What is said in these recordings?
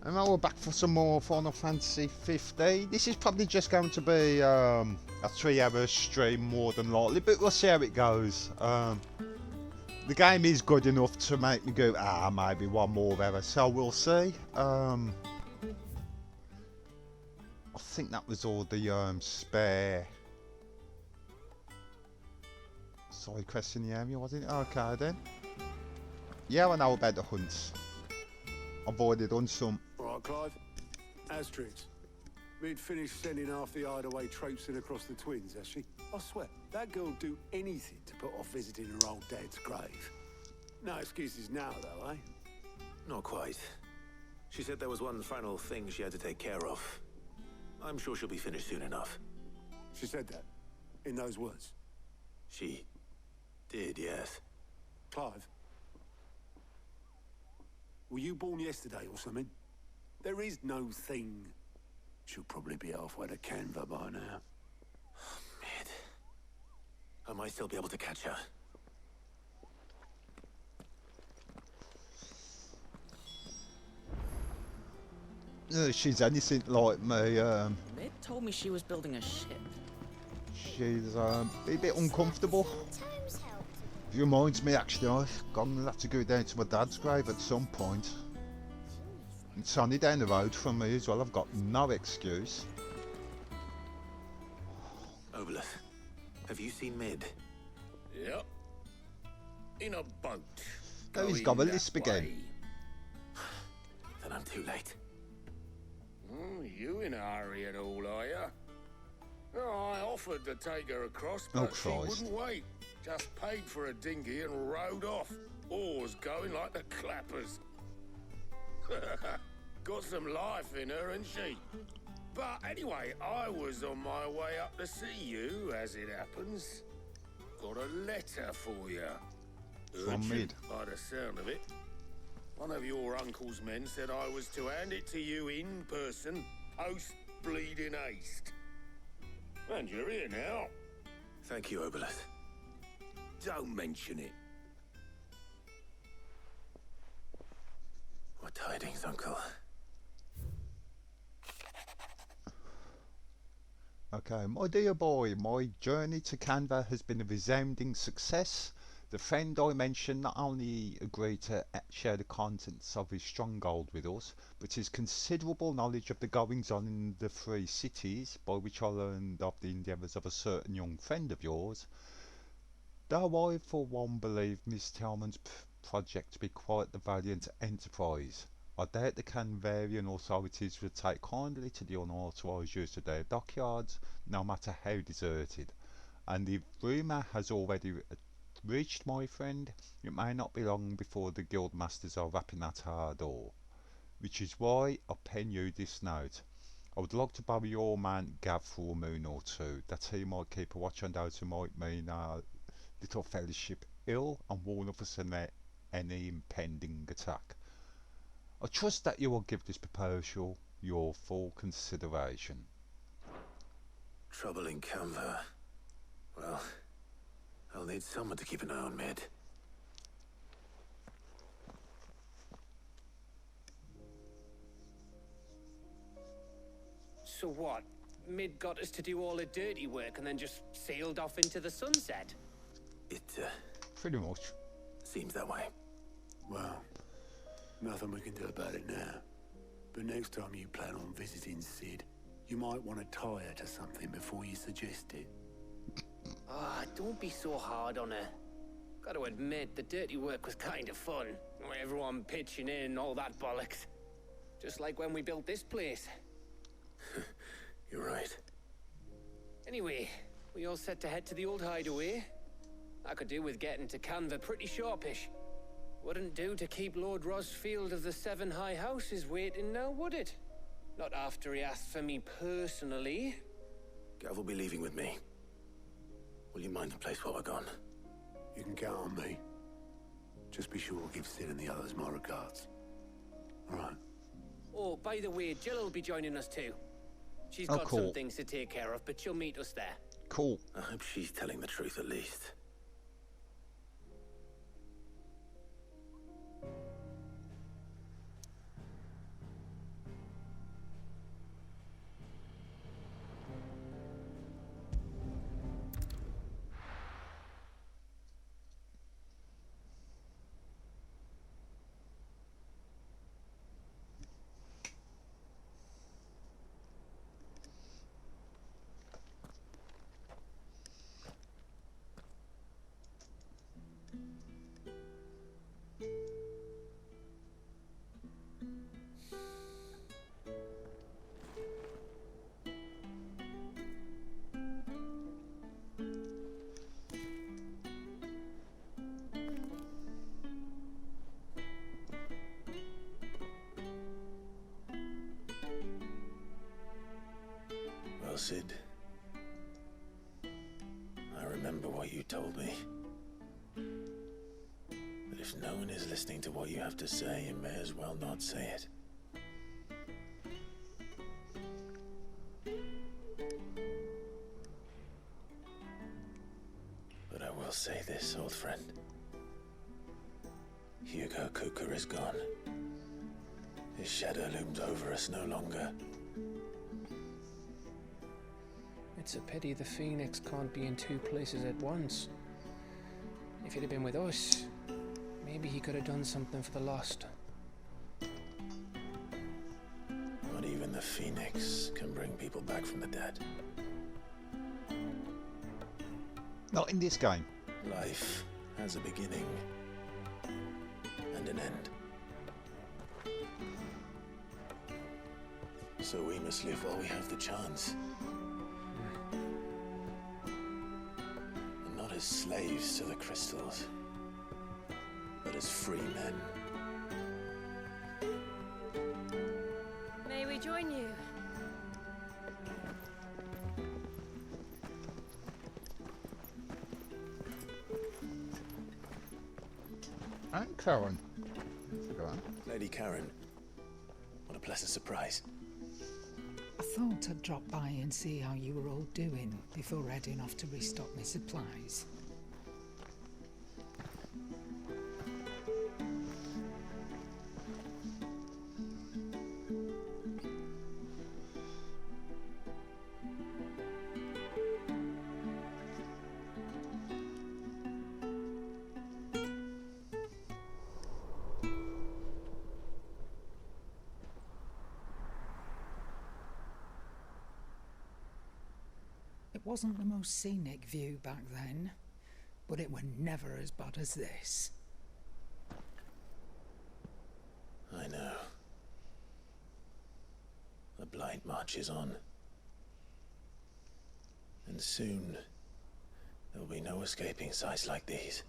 And now we're back for some more Final Fantasy 15. This is probably just going to be a 3-hour stream more than likely, but we'll see how it goes. The game is good enough to make me go, maybe one more hour, so we'll see. I think that was all the spare side quests in the area, wasn't it? Okay then. Yeah, I know about the hunts. I've already done some. All right, Clive. Asterix. We'd finished sending half the hideaway traipsing across the twins, has she? I swear, that girl'd do anything to put off visiting her old dad's grave. No excuses now, though, eh? Not quite. She said there was one final thing she had to take care of. I'm sure she'll be finished soon enough. She said that? In those words? She did, yes. Clive? Were you born yesterday or something? There is no thing. She'll probably be halfway to Canva by now. Mid. I might still be able to catch her. She's anything like me. Mid told me she was building a ship. She's a bit uncomfortable. It reminds me, actually, I'm gonna have to go down to my dad's grave at some point. It's only down the road from me as well. I've got no excuse. Obelus, have you seen Mid? Yep. In a boat. Oh, he's got a lisp again. Then I'm too late. You in a hurry at all, are you? Oh, I offered to take her across, Oh, but she Christ. wouldn't wait. Just paid for a dinghy and rowed off. Oars going like the clappers. Got some life in her, and she. But anyway, I was on my way up to see you, as it happens. Got a letter for you. From Urgent, Mid. by the sound of it. One of your uncle's men said I was to hand it to you in person, post bleeding haste. And you're here now. Thank you, Obelus. Don't mention it. What tidings, Uncle? Okay, my dear boy, my journey to Canva has been a resounding success. The friend I mentioned not only agreed to share the contents of his stronghold with us, but his considerable knowledge of the goings on in the three cities, by which I learned of the endeavours of a certain young friend of yours. Though I for one believe Miss Tellman's project to be quite the valiant enterprise, I doubt the Canvarian authorities would take kindly to the unauthorised use of their dockyards, no matter how deserted. And if rumour has already reached my friend, it may not be long before the guild masters are rapping at our door. Which is why I pen you this note. I would like to borrow your man Gav for a moon or two, that he might keep a watch on those who might mean our little fellowship ill and warn of us in any impending attack. I trust that you will give this proposal your full consideration. Trouble in Canva. Well, I'll need someone to keep an eye on Mid. So what? Mid got us to do all the dirty work and then just sailed off into the sunset? It, Pretty much. seems that way. Well, nothing we can do about it now. But next time you plan on visiting Sid, you might want to tie her to something before you suggest it. Ah, don't be so hard on her. Gotta admit, the dirty work was kind of fun. Everyone pitching in, all that bollocks. Just like when we built this place. You're right. Anyway, we all set to head to the old hideaway. I could do with getting to Canva pretty sharpish. Wouldn't do to keep Lord Rosfield of the Seven High Houses waiting now, would it? Not after he asked for me personally. Gav will be leaving with me. Will you mind the place while we're gone? You can count on me. Just be sure to give Sid and the others my regards. All right. Oh, by the way, Jill will be joining us too. She's Oh, got cool. some things to take care of, but she'll meet us there. Cool. I hope she's telling the truth at least. Well, Sid, I remember what you told me. But if no one is listening to what you have to say, you may as well not say it. But I will say this, old friend. Hugo Cooker is gone. His shadow looms over us no longer. It's a pity the Phoenix can't be in two places at once. If he'd have been with us, maybe he could have done something for the lost. Not even the Phoenix can bring people back from the dead. Not in this game. Life has a beginning and an end. So we must live while we have the chance. And not as slaves to the crystals, but as free men. May we join you? And Karen. Lady Karen, what a pleasant surprise. I thought I'd drop by and see how you were all doing before heading off to restock my supplies. It wasn't the most scenic view back then, but it were never as bad as this. I know. The blight marches on. And soon, there'll be no escaping sights like these.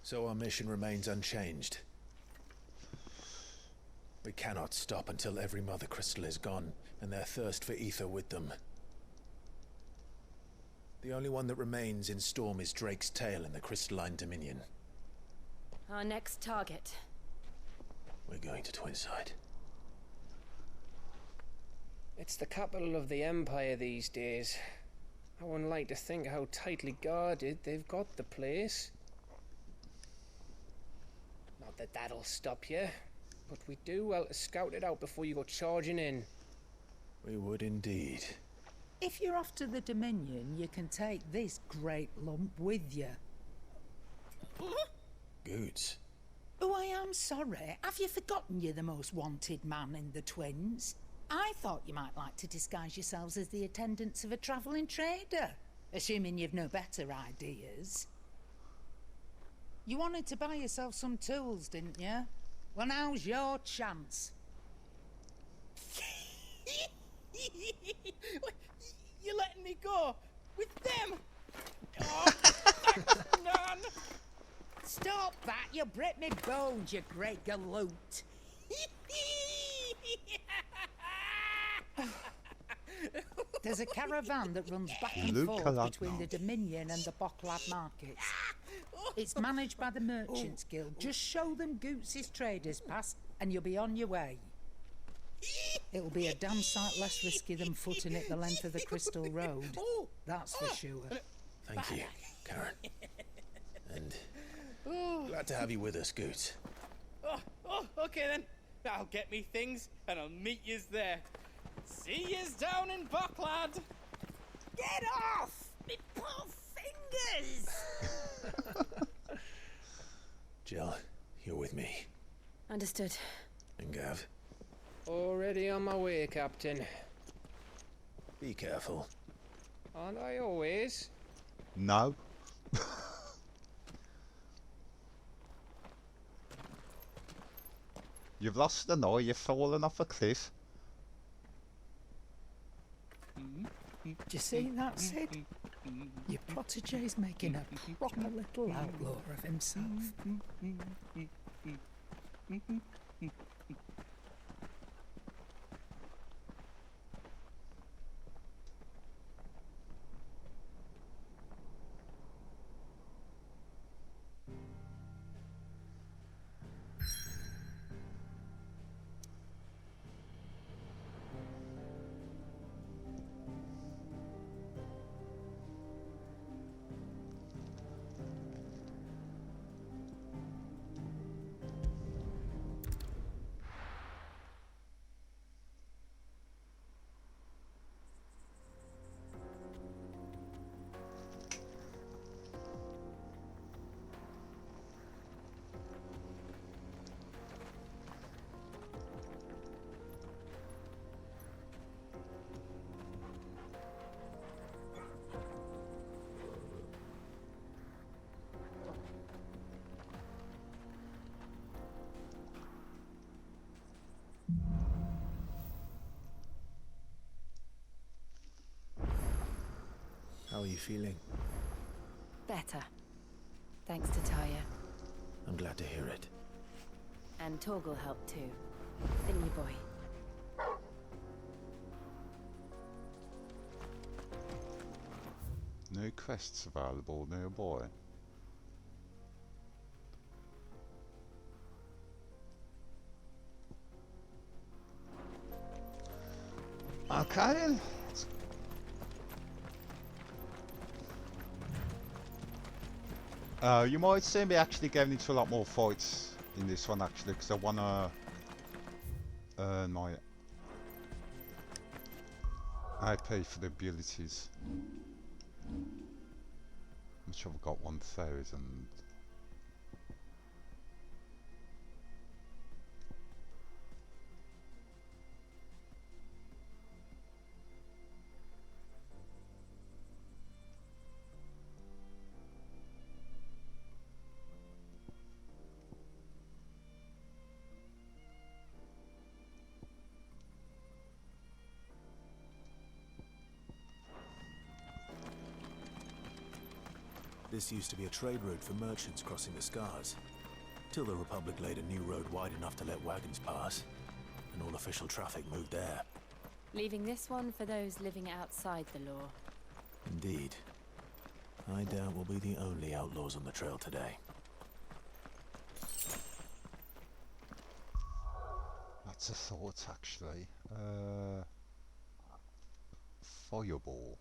So our mission remains unchanged. We cannot stop until every Mother Crystal is gone, and their thirst for ether with them. The only one that remains in Storm is Drake's Tail in the Crystalline Dominion. Our next target. We're going to Twinside. It's the capital of the Empire these days. I wouldn't like to think how tightly guarded they've got the place. Not that that'll stop you, but we do well to scout it out before you go charging in. We would indeed. If you're off to the Dominion, you can take this great lump with you. Goods. Oh, I am sorry. Have you forgotten you're the most wanted man in the Twins? I thought you might like to disguise yourselves as the attendants of a travelling trader, assuming you've no better ideas. You wanted to buy yourself some tools, didn't you? Well, now's your chance. You're letting me go with them? Oh, thanks, Nan. Stop that! You'll break me bones, you great galoot. There's a caravan that runs back and Luke forth Calagno. between the Dominion and the Bocklad markets. It's managed by the Merchants Guild. Just show them Goots' traders pass and you'll be on your way. It'll be a damn sight less risky than footing it the length of the Crystal Road. That's for sure. Thank you, Karen. And glad to have you with us, Goots. Okay then. I'll get me things and I'll meet yous there. See yous down in Bocklad. Get off! Me poor fingers! Jill, you're with me. Understood. And Gav, Already on my way, Captain. be careful. Aren't I always? No. You've lost an eye, you've fallen off a cliff. Do you see that, Sid? Your protege's making a proper little outlaw of himself. you feeling? Better. Thanks to Taya. I'm glad to hear it. And Torgal helped too. Didn't you, boy? New quests available, new boy. Okay then. You might see me actually getting into a lot more fights in this one actually, because I want to earn my IP for the abilities. I'm sure I've got 1,000. This used to be a trade route for merchants crossing the Scars, till the Republic laid a new road wide enough to let wagons pass, and all official traffic moved there. Leaving this one for those living outside the law. Indeed. I doubt we'll be the only outlaws on the trail today. That's a thought actually. Fireball.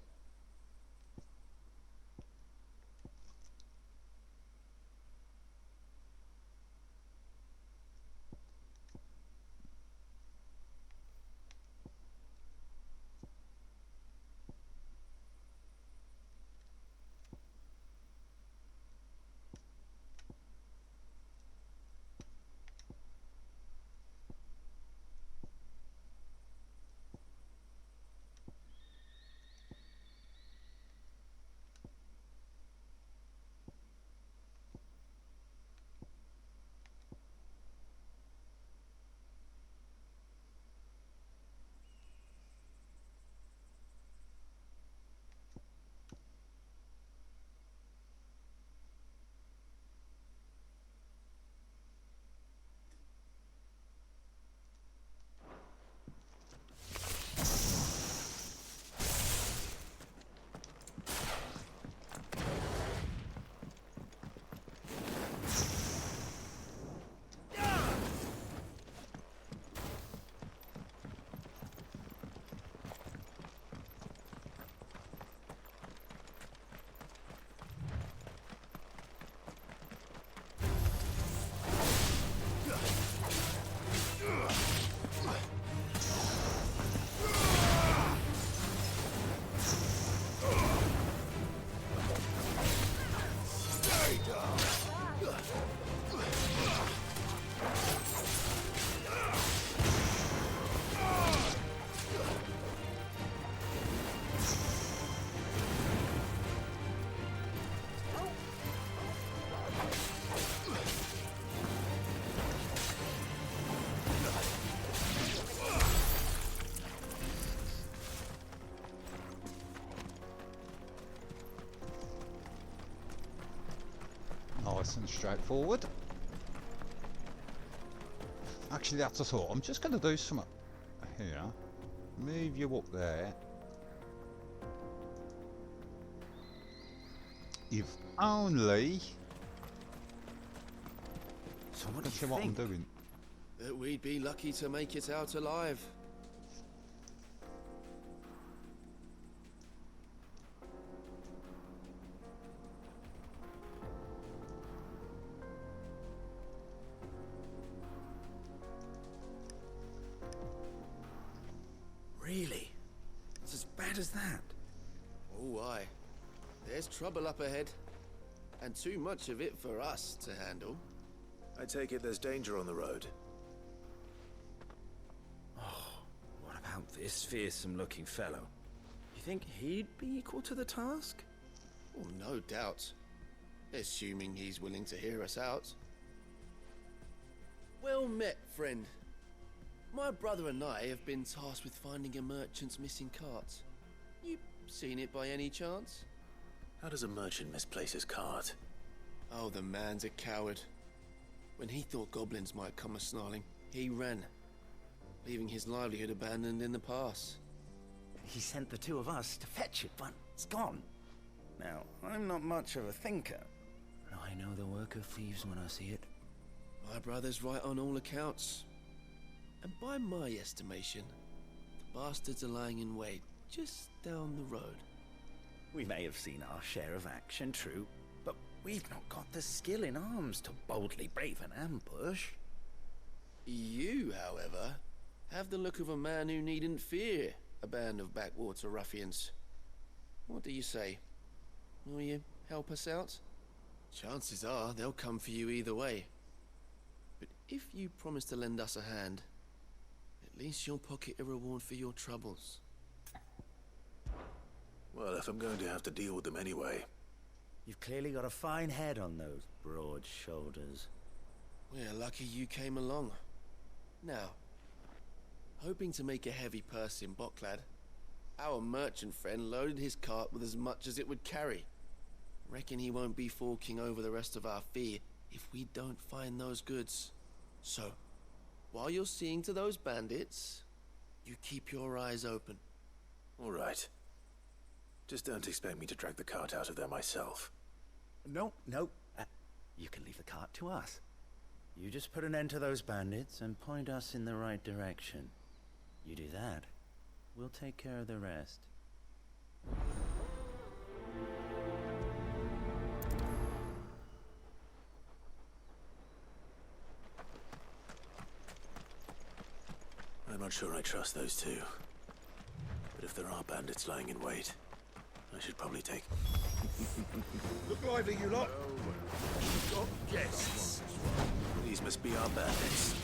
Nice and straightforward. Actually, that's a thought. I'm just going to do something here. Move you up there. If only. So what do you what think? I'm doing. That we'd be lucky to make it out alive. Really? It's as bad as that? Oh, aye. There's trouble up ahead. And too much of it for us to handle. I take it there's danger on the road. Oh, what about this fearsome-looking fellow? You think he'd be equal to the task? Oh, no doubt. Assuming he's willing to hear us out. Well met, friend. My brother and I have been tasked with finding a merchant's missing cart. You seen it by any chance? How does a merchant misplace his cart? Oh, the man's a coward. When he thought goblins might come a-snarling, he ran, leaving his livelihood abandoned in the pass. He sent the two of us to fetch it, but it's gone. Now, I'm not much of a thinker, but I know the work of thieves when I see it. My brother's right on all accounts. And by my estimation, the bastards are lying in wait just down the road. We may have seen our share of action, true, but we've not got the skill in arms to boldly brave an ambush. You, however, have the look of a man who needn't fear a band of backwater ruffians. What do you say? Will you help us out? Chances are they'll come for you either way. But if you promise to lend us a hand, at least you'll pocket a reward for your troubles. Well, if I'm going to have to deal with them anyway. You've clearly got a fine head on those broad shoulders. We're lucky you came along. Now, hoping to make a heavy purse in Bocklad, our merchant friend loaded his cart with as much as it would carry. Reckon he won't be forking over the rest of our fee if we don't find those goods. So, while you're seeing to those bandits, you keep your eyes open. All right. Just don't expect me to drag the cart out of there myself. No. You can leave the cart to us. You just put an end to those bandits and point us in the right direction. You do that, we'll take care of the rest. I'm not sure I trust those two. But if there are bandits lying in wait, I should probably take... Look lively, you lot. We've got guests. These must be our bandits.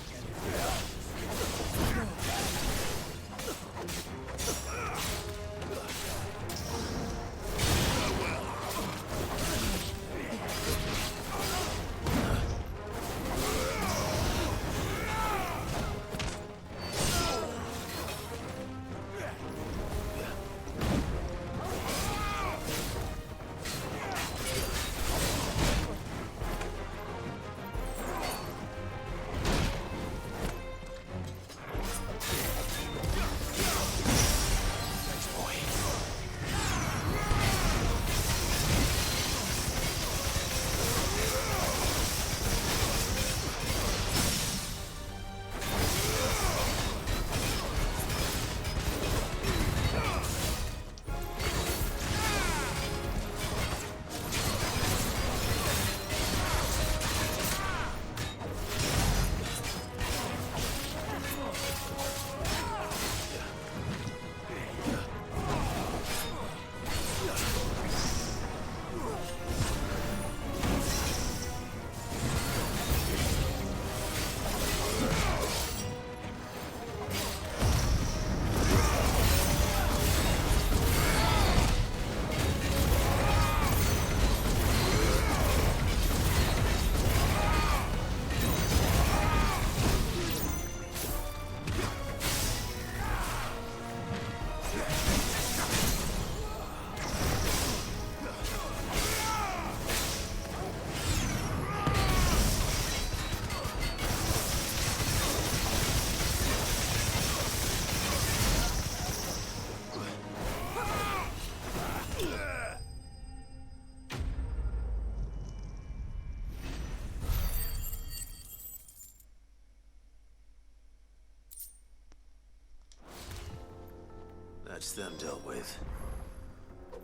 That's them dealt with.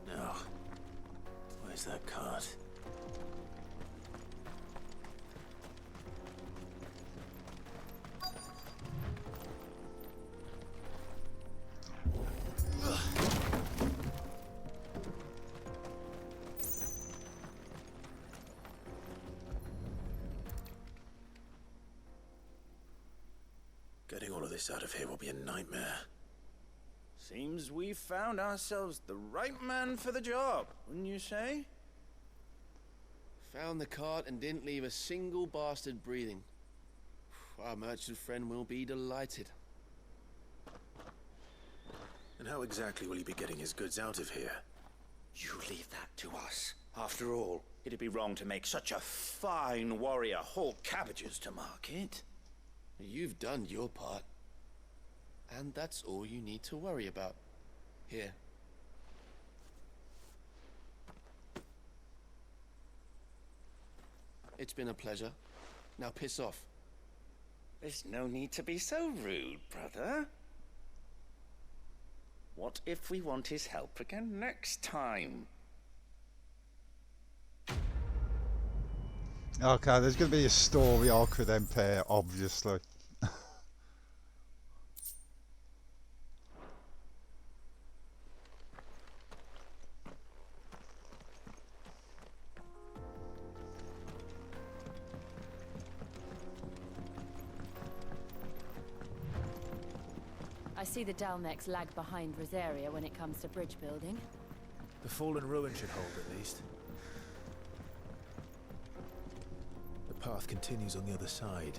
Now, where's that cart? Getting all of this out of here will be a nightmare. Seems we've found ourselves the right man for the job, wouldn't you say? Found the cart and didn't leave a single bastard breathing. Our merchant friend will be delighted. And how exactly will he be getting his goods out of here? You leave that to us. After all, it'd be wrong to make such a fine warrior haul cabbages to market. You've done your part. And that's all you need to worry about. Here. It's been a pleasure. Now piss off. There's no need to be so rude, brother. What if we want his help again next time? Okay, there's going to be a story arc with them pair, obviously. I see the Dalmex lag behind Rosaria when it comes to bridge building. The fallen ruin should hold at least. The path continues on the other side.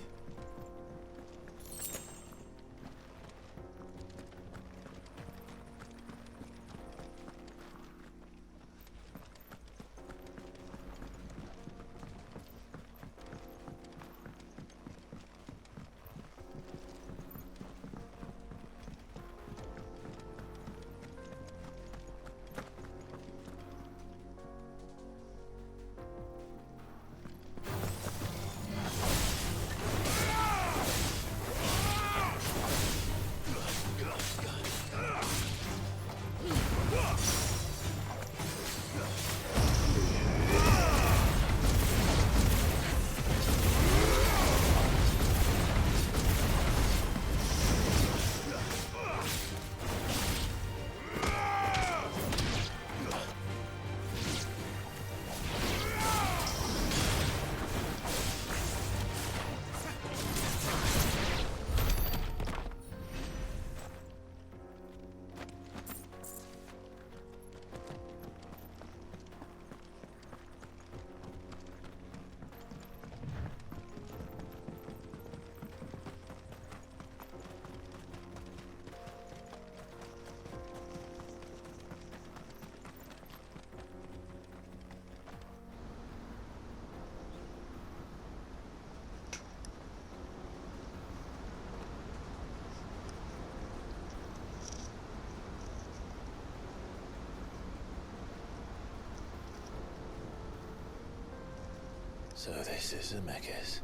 So this is Zemeckis.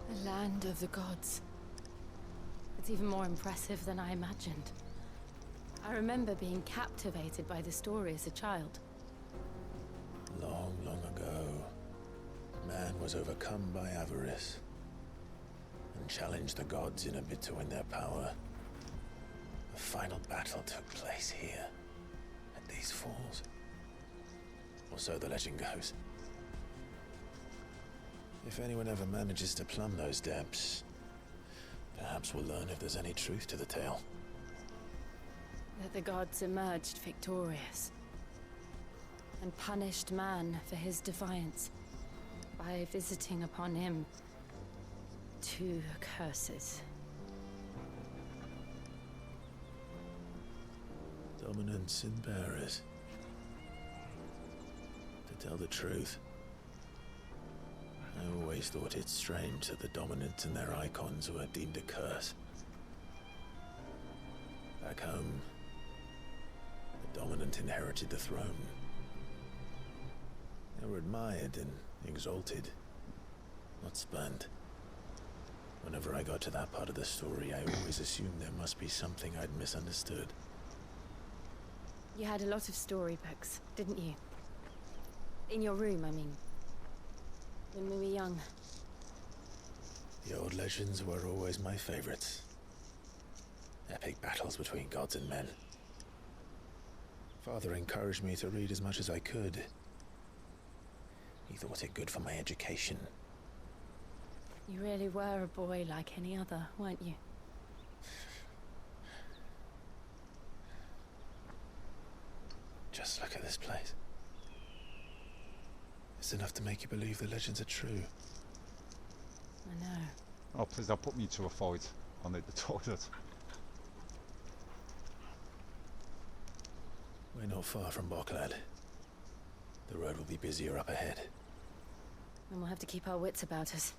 The land of the gods. It's even more impressive than I imagined. I remember being captivated by the story as a child. Long, long ago, man was overcome by avarice and challenged the gods in a bid to win their power. The final battle took place here, at these falls. Or so the legend goes. If anyone ever manages to plumb those depths, perhaps we'll learn if there's any truth to the tale. That the gods emerged victorious and punished man for his defiance by visiting upon him 2 curses. Dominants and bearers. To tell the truth, I always thought it strange that the dominants and their icons were deemed a curse. Back home, the dominant inherited the throne. They were admired and exalted, not spurned. Whenever I got to that part of the story, I always assumed there must be something I'd misunderstood. You had a lot of storybooks, didn't you? In your room, I mean. When we were young. The old legends were always my favorites. Epic battles between gods and men. Father encouraged me to read as much as I could. He thought it good for my education. You really were a boy like any other, weren't you? Just look at this place. It's enough to make you believe the legends are true. I know. Oh, please don't put me to a fight. I need the toilet. We're not far from Boklad. The road will be busier up ahead. And we'll have to keep our wits about us.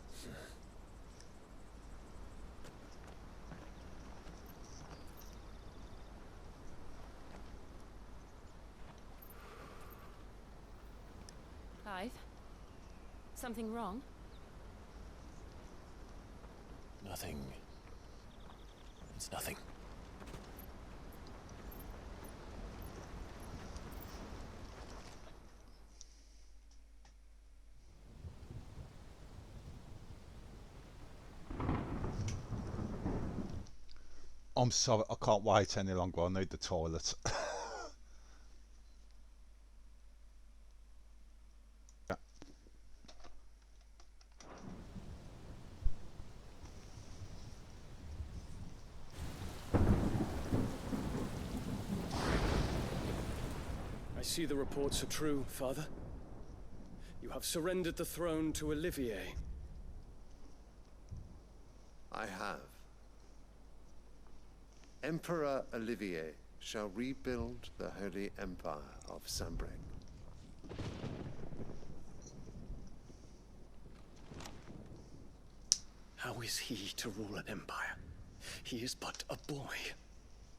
Clive? Something wrong? Nothing. It's nothing. I'm sorry, I can't wait any longer. I need the toilet. I see the reports are true, Father. You have surrendered the throne to Olivier. I have. Emperor Olivier shall rebuild the Holy Empire of Sanbreque. How is he to rule an empire? He is but a boy.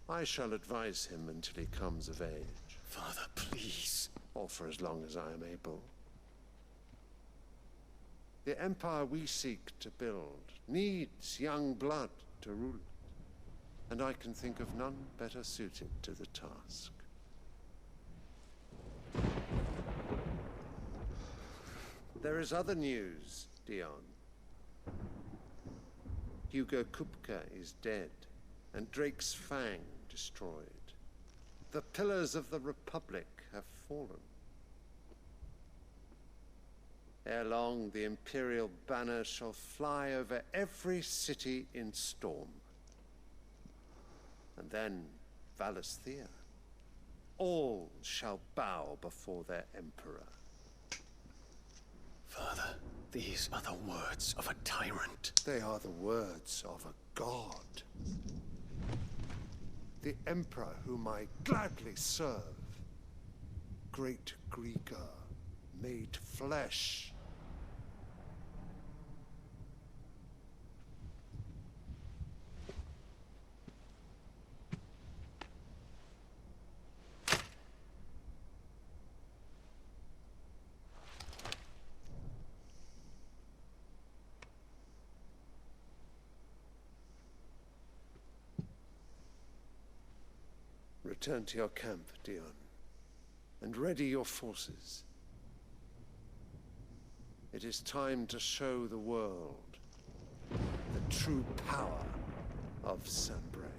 I shall advise him until he comes of age. Father, please. Or for as long as I am able. The empire we seek to build needs young blood to rule it, and I can think of none better suited to the task. There is other news, Dion. Hugo Kupka is dead, and Drake's Fang destroyed. The pillars of the Republic have fallen. Ere long, the Imperial banner shall fly over every city in Storm. And then, Valisthea. All shall bow before their Emperor. Father, these are the words of a tyrant. They are the words of a god. The Emperor whom I gladly serve. Great Greeker, made flesh. Return to your camp, Dion, and ready your forces. It is time to show the world the true power of Sanbreque.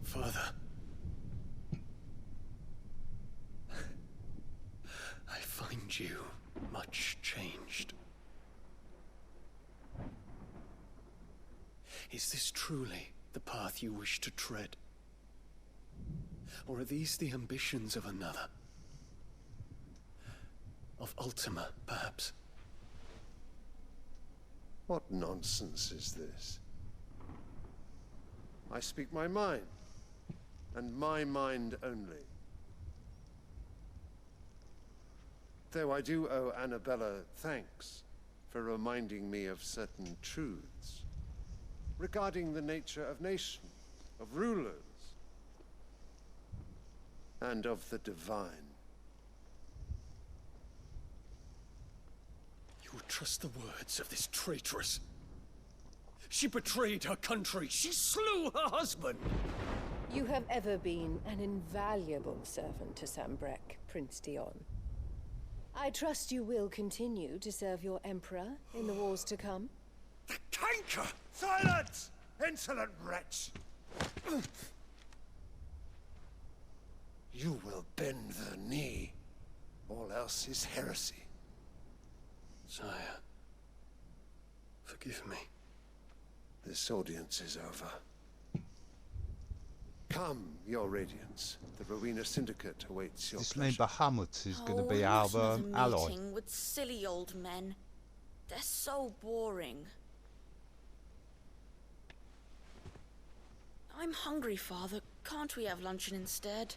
Father. I find you much changed. Is this truly the path you wish to tread? Or are these the ambitions of another? Of Ultima, perhaps? What nonsense is this? I speak my mind, and my mind only. Though I do owe Annabella thanks for reminding me of certain truths regarding the nature of nations, of rulers, and of the divine. You would trust the words of this traitress? She betrayed her country. She slew her husband. You have ever been an invaluable servant to Sanbreque, Prince Dion. I trust you will continue to serve your Emperor in the wars to come. The canker! Silence! Insolent wretch! You will bend the knee. All else is heresy. Sire, forgive me. This audience is over. Come, your Radiance. The Rowena Syndicate awaits your This means pleasure. Bahamut is going to be enough our of a ally. meeting with silly old men. They're so boring. I'm hungry, Father. Can't we have luncheon instead?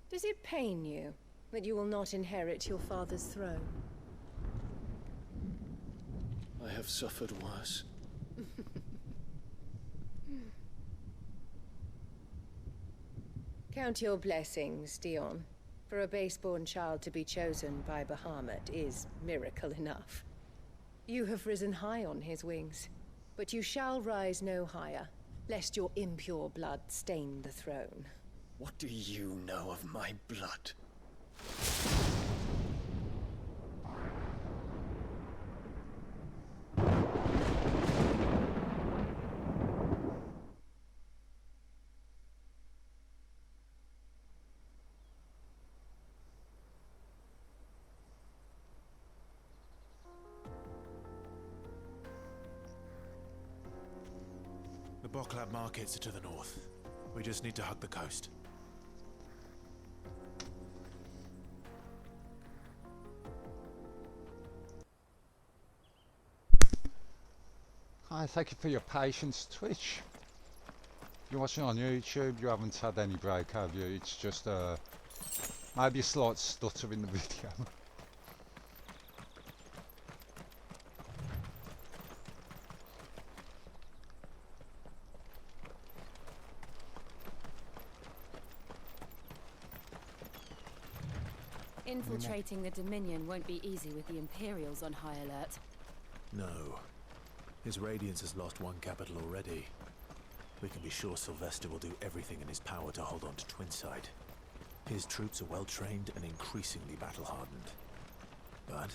Does it pain you that you will not inherit your father's throne? I have suffered worse. Count your blessings, Dion. For a base-born child to be chosen by Bahamut is miracle enough. You have risen high on his wings, but you shall rise no higher, lest your impure blood stain the throne. What do you know of my blood? The Boklab markets are to the north. We just need to hug the coast. Hi, thank you for your patience, Twitch. You're watching on YouTube, you haven't had any break, have you? It's just maybe a slight stutter in the video. Infiltrating the Dominion won't be easy with the Imperials on high alert. No. His Radiance has lost one capital already. We can be sure Sylvester will do everything in his power to hold on to Twinside. His troops are well trained and increasingly battle-hardened. But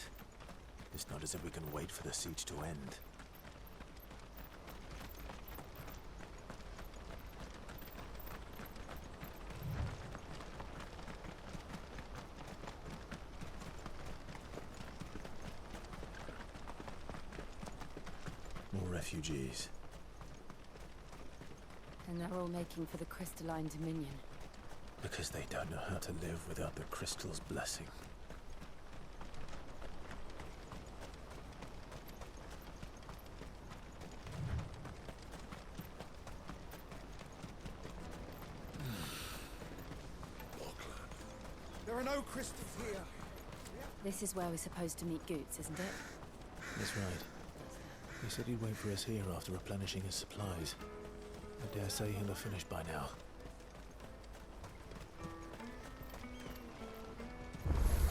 it's not as if we can wait for the siege to end. More refugees. And they're all making for the Crystalline Dominion. Because they don't know how to live without the crystal's blessing. There are no crystals here. This is where we're supposed to meet Goots, isn't it? That's right. He said he'd wait for us here after replenishing his supplies. I dare say he'll have finished by now.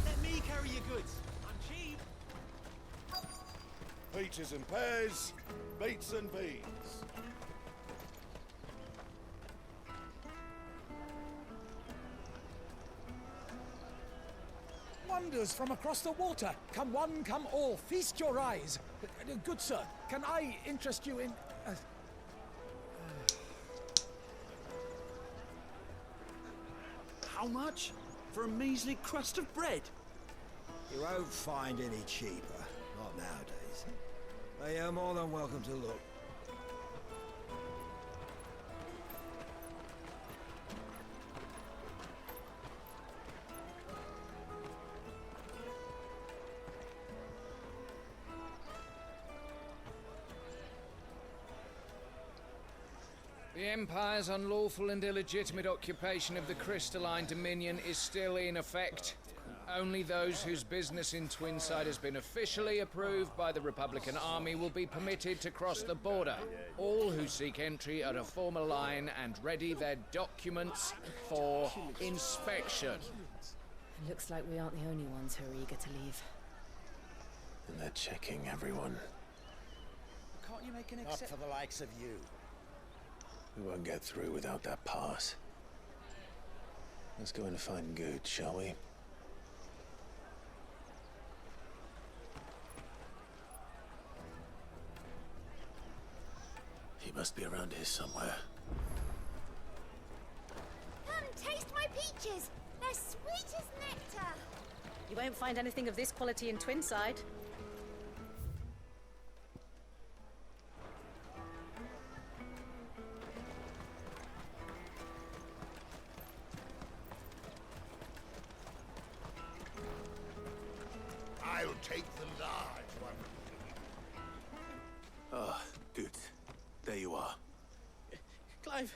Let me carry your goods. I'm cheap. Peaches and pears, beets and beans. Wonders from across the water. Come one, come all. Feast your eyes. Good sir, can I interest you in... How much? For a measly crust of bread? You won't find any cheaper. Not nowadays. But you're more than welcome to look. The Empire's unlawful and illegitimate occupation of the Crystalline Dominion is still in effect. Only those whose business in Twinside has been officially approved by the Republican Army will be permitted to cross the border. All who seek entry are to form a line and ready their documents for inspection. It looks like we aren't the only ones who are eager to leave. And they're checking everyone. Can't you make an Not for the likes of you. We won't get through without that pass. Let's go and find Good, shall we? He must be around here somewhere. Come, taste my peaches. They're sweet as nectar. You won't find anything of this quality in Twinside. take the large one. Ah, good. There you are. Clive,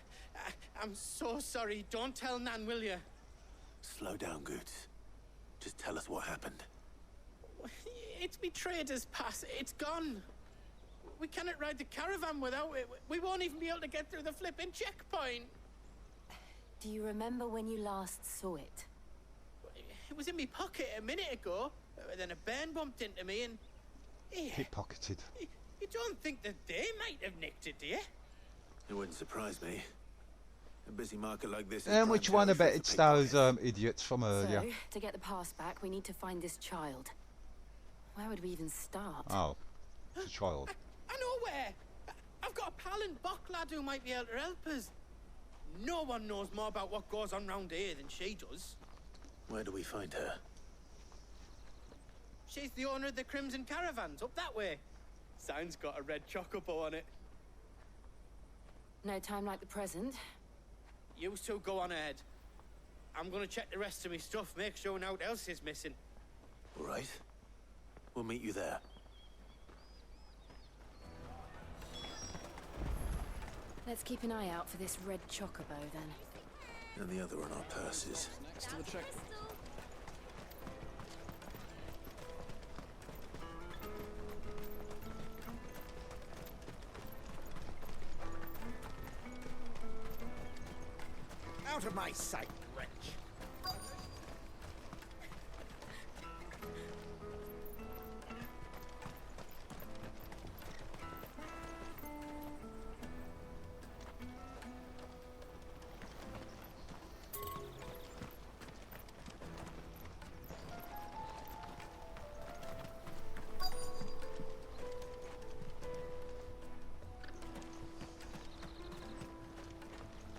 I'm so sorry. Don't tell Nan, will you? Slow down, Goots. Just tell us what happened. It's me trader's pass. It's gone. We cannot ride the caravan without it. We won't even be able to get through the flipping checkpoint. Do you remember when you last saw it? It was in my pocket a minute ago. Then a bairn bumped into me and... Pickpocketed. You don't think that they might have nicked it, do you? It wouldn't surprise me. A busy market like this. And which one? I bet it's those idiots from earlier. So, to get the pass back, we need to find this child. Where would we even start? Oh, it's a child. I know where. I've got a pal in Bocklad who might be able to help us. No one knows more about what goes on round here than she does. Where do we find her? She's the owner of the Crimson Caravans, up that way. Sign's got a red chocobo on it. No time like the present. You two go on ahead. I'm gonna check the rest of my stuff, make sure no one else is missing. All right. We'll meet you there. Let's keep an eye out for this red chocobo, then. And the other on our purses. Next to the check. Out of my sight, wretch.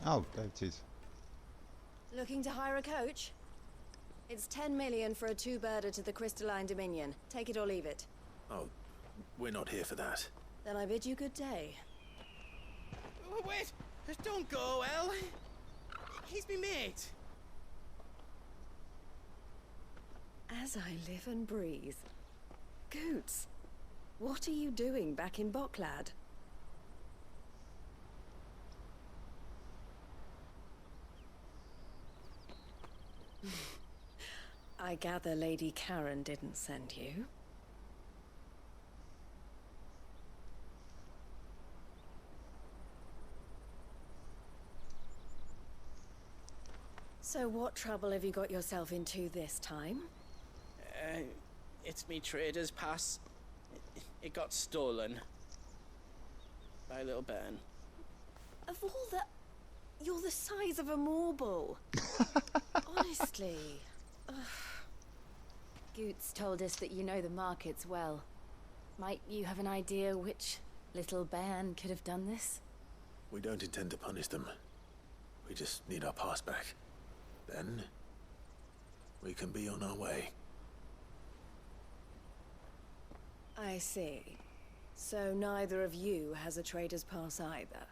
Oh, there it is. Looking to hire a coach? It's 10 million for a two-birder to the Crystalline Dominion. Take it or leave it. Oh, we're not here for that. Then I bid you good day. Oh, wait! Don't go, El. He's me mate. As I live and breathe. Goots, what are you doing back in Bocklad? I gather Lady Karen didn't send you. So what trouble have you got yourself into this time? It's me trader's pass. It got stolen. By a little bairn. Of all the... You're the size of a marble. Honestly. Ugh. Goots told us that you know the markets well. Might you have an idea which little bairn could have done this? We don't intend to punish them. We just need our pass back. Then, we can be on our way. I see. So neither of you has a trader's pass either.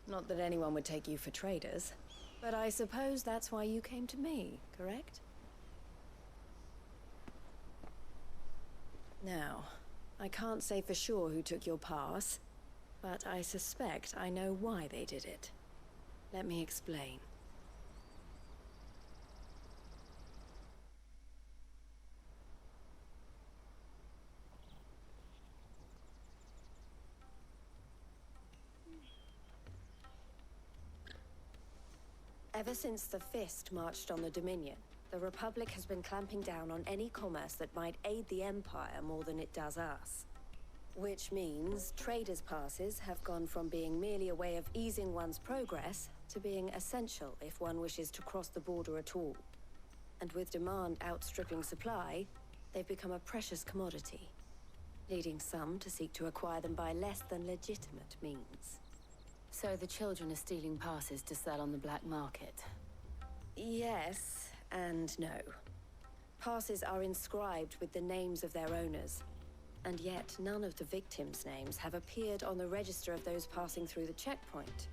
Not that anyone would take you for traders, but I suppose that's why you came to me, correct? Now, I can't say for sure who took your pass, but I suspect I know why they did it. Let me explain. Ever since the Fist marched on the Dominion, the Republic has been clamping down on any commerce that might aid the Empire more than it does us. Which means traders' passes have gone from being merely a way of easing one's progress to being essential if one wishes to cross the border at all. And with demand outstripping supply, they've become a precious commodity, leading some to seek to acquire them by less than legitimate means. So the children are stealing passes to sell on the black market? Yes and no. Passes are inscribed with the names of their owners, and yet none of the victims' names have appeared on the register of those passing through the checkpoint.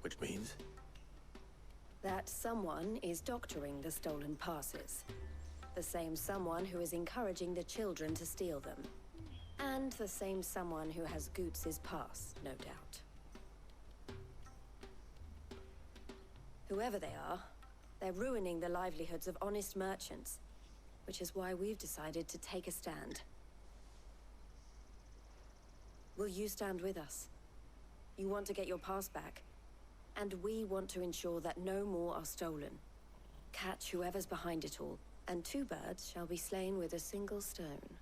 Which means? That someone is doctoring the stolen passes. The same someone who is encouraging the children to steal them. And the same someone who has Goots' pass, no doubt. Whoever they are, they're ruining the livelihoods of honest merchants, which is why we've decided to take a stand. Will you stand with us? You want to get your pass back, and we want to ensure that no more are stolen. Catch whoever's behind it all, and 2 birds shall be slain with a single stone.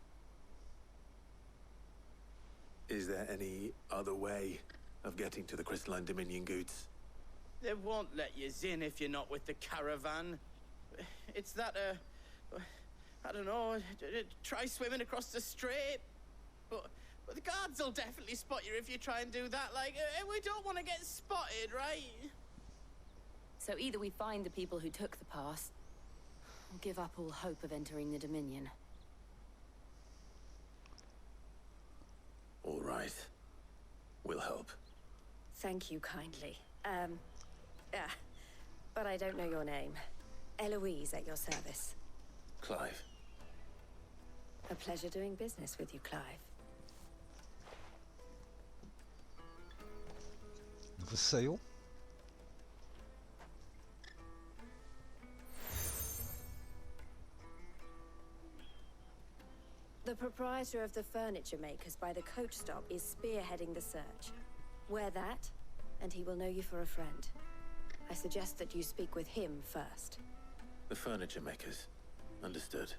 Is there any other way of getting to the Crystalline Dominion Goods? They won't let you in if you're not with the caravan. It's that, I don't know, try swimming across the strait. But the guards will definitely spot you if you try and do that. Like, we don't want to get spotted, right? So either we find the people who took the pass, or give up all hope of entering the Dominion. All right. We'll help. Thank you kindly. But I don't know your name. Eloise at your service. Clive. A pleasure doing business with you, Clive. The seal. The proprietor of the furniture makers by the coach stop is spearheading the search. Wear that, and he will know you for a friend. I suggest that you speak with him first. The furniture makers. Understood.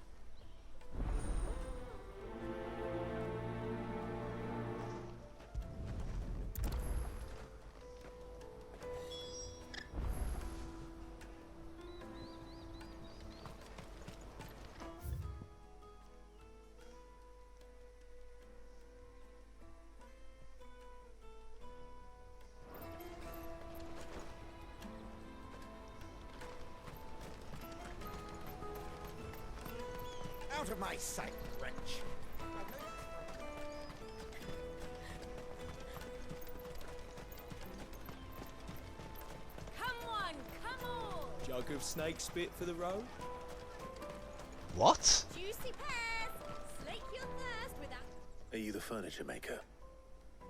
Out of my sight, wretch! Come on, come on! Jug of snake spit for the road? What? Juicy pears! Slake your thirst without... Are you the furniture maker?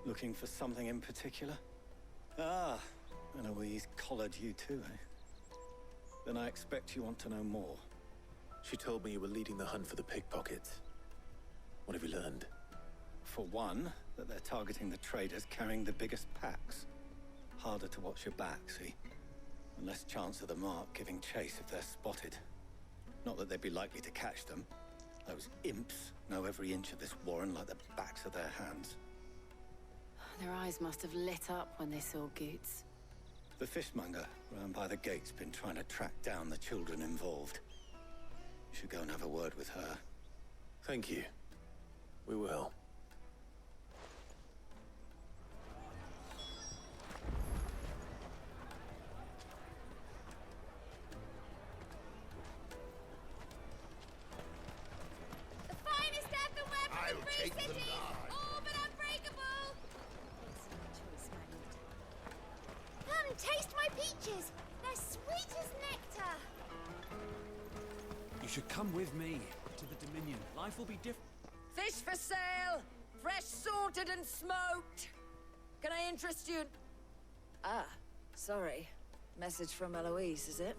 Looking for something in particular? Ah, Eloise collared you too, eh? Then I expect you want to know more. She told me you were leading the hunt for the pickpockets. What have you learned? For one, that they're targeting the traders carrying the biggest packs. Harder to watch your back, see? And less chance of the mark giving chase if they're spotted. Not that they'd be likely to catch them. Those imps know every inch of this warren like the backs of their hands. Their eyes must have lit up when they saw Goots. The fishmonger round by the gate's been trying to track down the children involved. You should go and have a word with her. Thank you. We will. The finest earthen weapon I'll in Free take the City! nod. All but unbreakable! Come, taste my peaches! They're sweet as nectar! You should come with me to the Dominion. Life will be different. Fish for sale! Fresh sorted and smoked! Can I interest you? Ah, sorry. Message from Eloise, is it?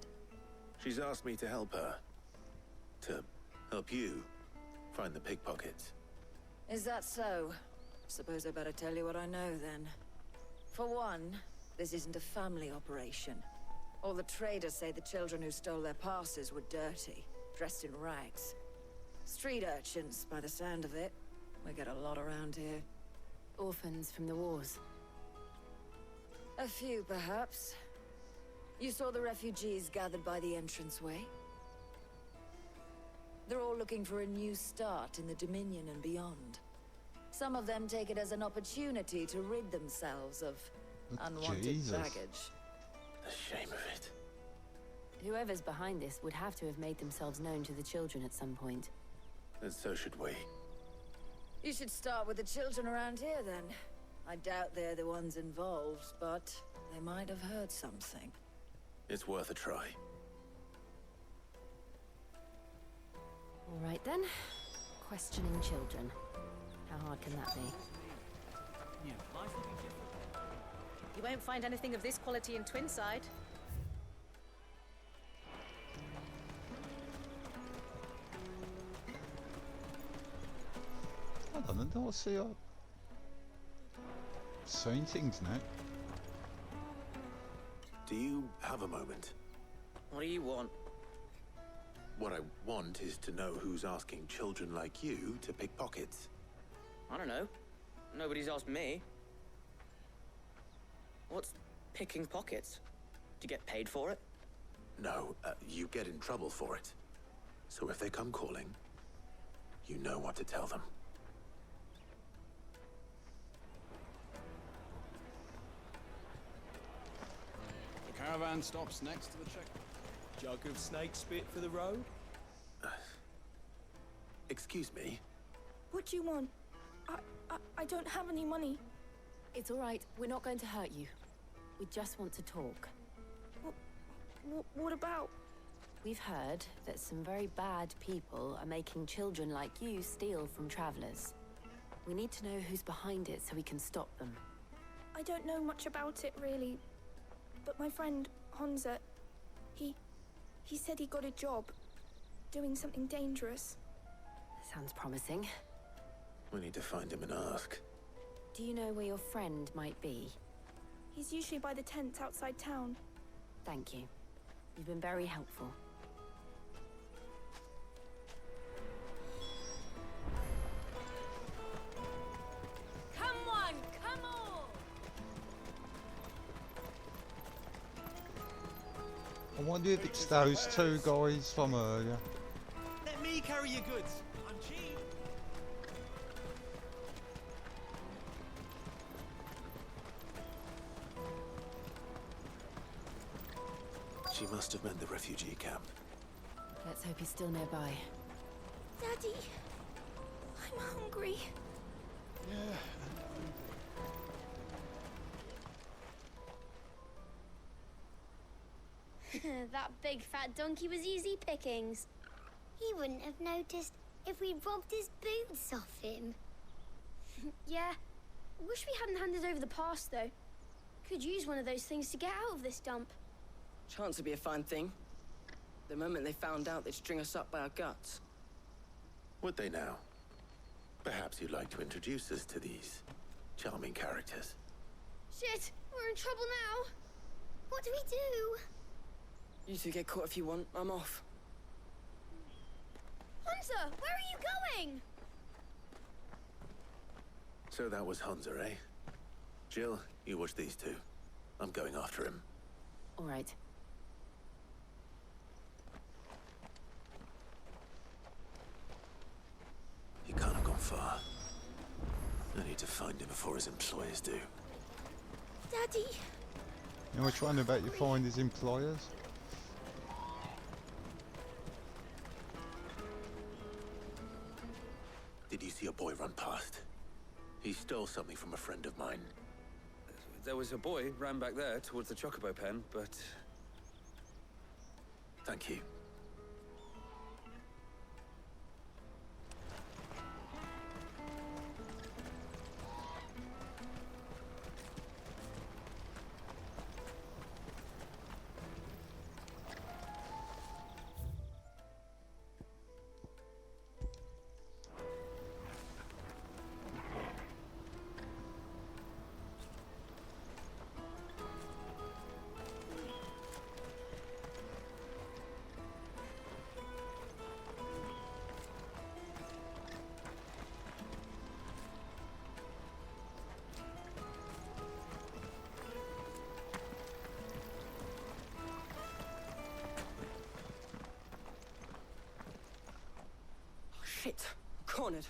She's asked me to help her. To help you find the pickpockets. Is that so? Suppose I better tell you what I know then. For one, this isn't a family operation. All the traders say the children who stole their passes were dirty, dressed in rags. Street urchins, by the sound of it. We get a lot around here. Orphans from the wars. A few, perhaps. You saw the refugees gathered by the entranceway? They're all looking for a new start in the Dominion and beyond. Some of them take it as an opportunity to rid themselves of unwanted Jesus. baggage. The shame of it. Whoever's behind this would have to have made themselves known to the children at some point. And so should we. You should start with the children around here, then. I doubt they're the ones involved, but they might have heard something. It's worth a try. All right then. Questioning children. How hard can that be? You won't find anything of this quality in Twinside. I don't know, I see I've seen things now. Do you have a moment? What do you want? What I want is to know who's asking children like you to pick pockets. I don't know. Nobody's asked me. What's picking pockets? Do you get paid for it? No, you get in trouble for it. So if they come calling, you know what to tell them. The caravan stops next to the check. Jug of snake spit for the road? Excuse me? What do you want? I don't have any money. It's all right. We're not going to hurt you. We just want to talk. What about? We've heard that some very bad people are making children like you steal from travelers. We need to know who's behind it so we can stop them. I don't know much about it, really. But my friend, Honza, he said he got a job doing something dangerous. Sounds promising. We need to find him and ask. Do you know where your friend might be? He's usually by the tents outside town. Thank you. You've been very helpful. Come on, come on! I wonder if it's those two guys from earlier. Let me carry your goods. I'm cheap. She must have meant the refugee camp. Let's hope he's still nearby. Daddy, I'm hungry. That big fat donkey was easy pickings. He wouldn't have noticed if we'd robbed his boots off him. Yeah. Wish we hadn't handed over the pass, though. Could use one of those things to get out of this dump. Chance would be a fine thing. The moment they found out, they'd string us up by our guts. Would they now? Perhaps you'd like to introduce us to these charming characters. Shit, we're in trouble now. What do we do? You two get caught if you want. I'm off. Hunter, where are you going? So that was Hunter, eh? Jill, you watch these two. I'm going after him. All right. He can't have gone far. I need to find him before his employers do. Daddy! You know which one about you find his employers? Did you see a boy run past? He stole something from a friend of mine. There was a boy ran back there towards the chocobo pen, but... Thank you. Shit, I'm cornered.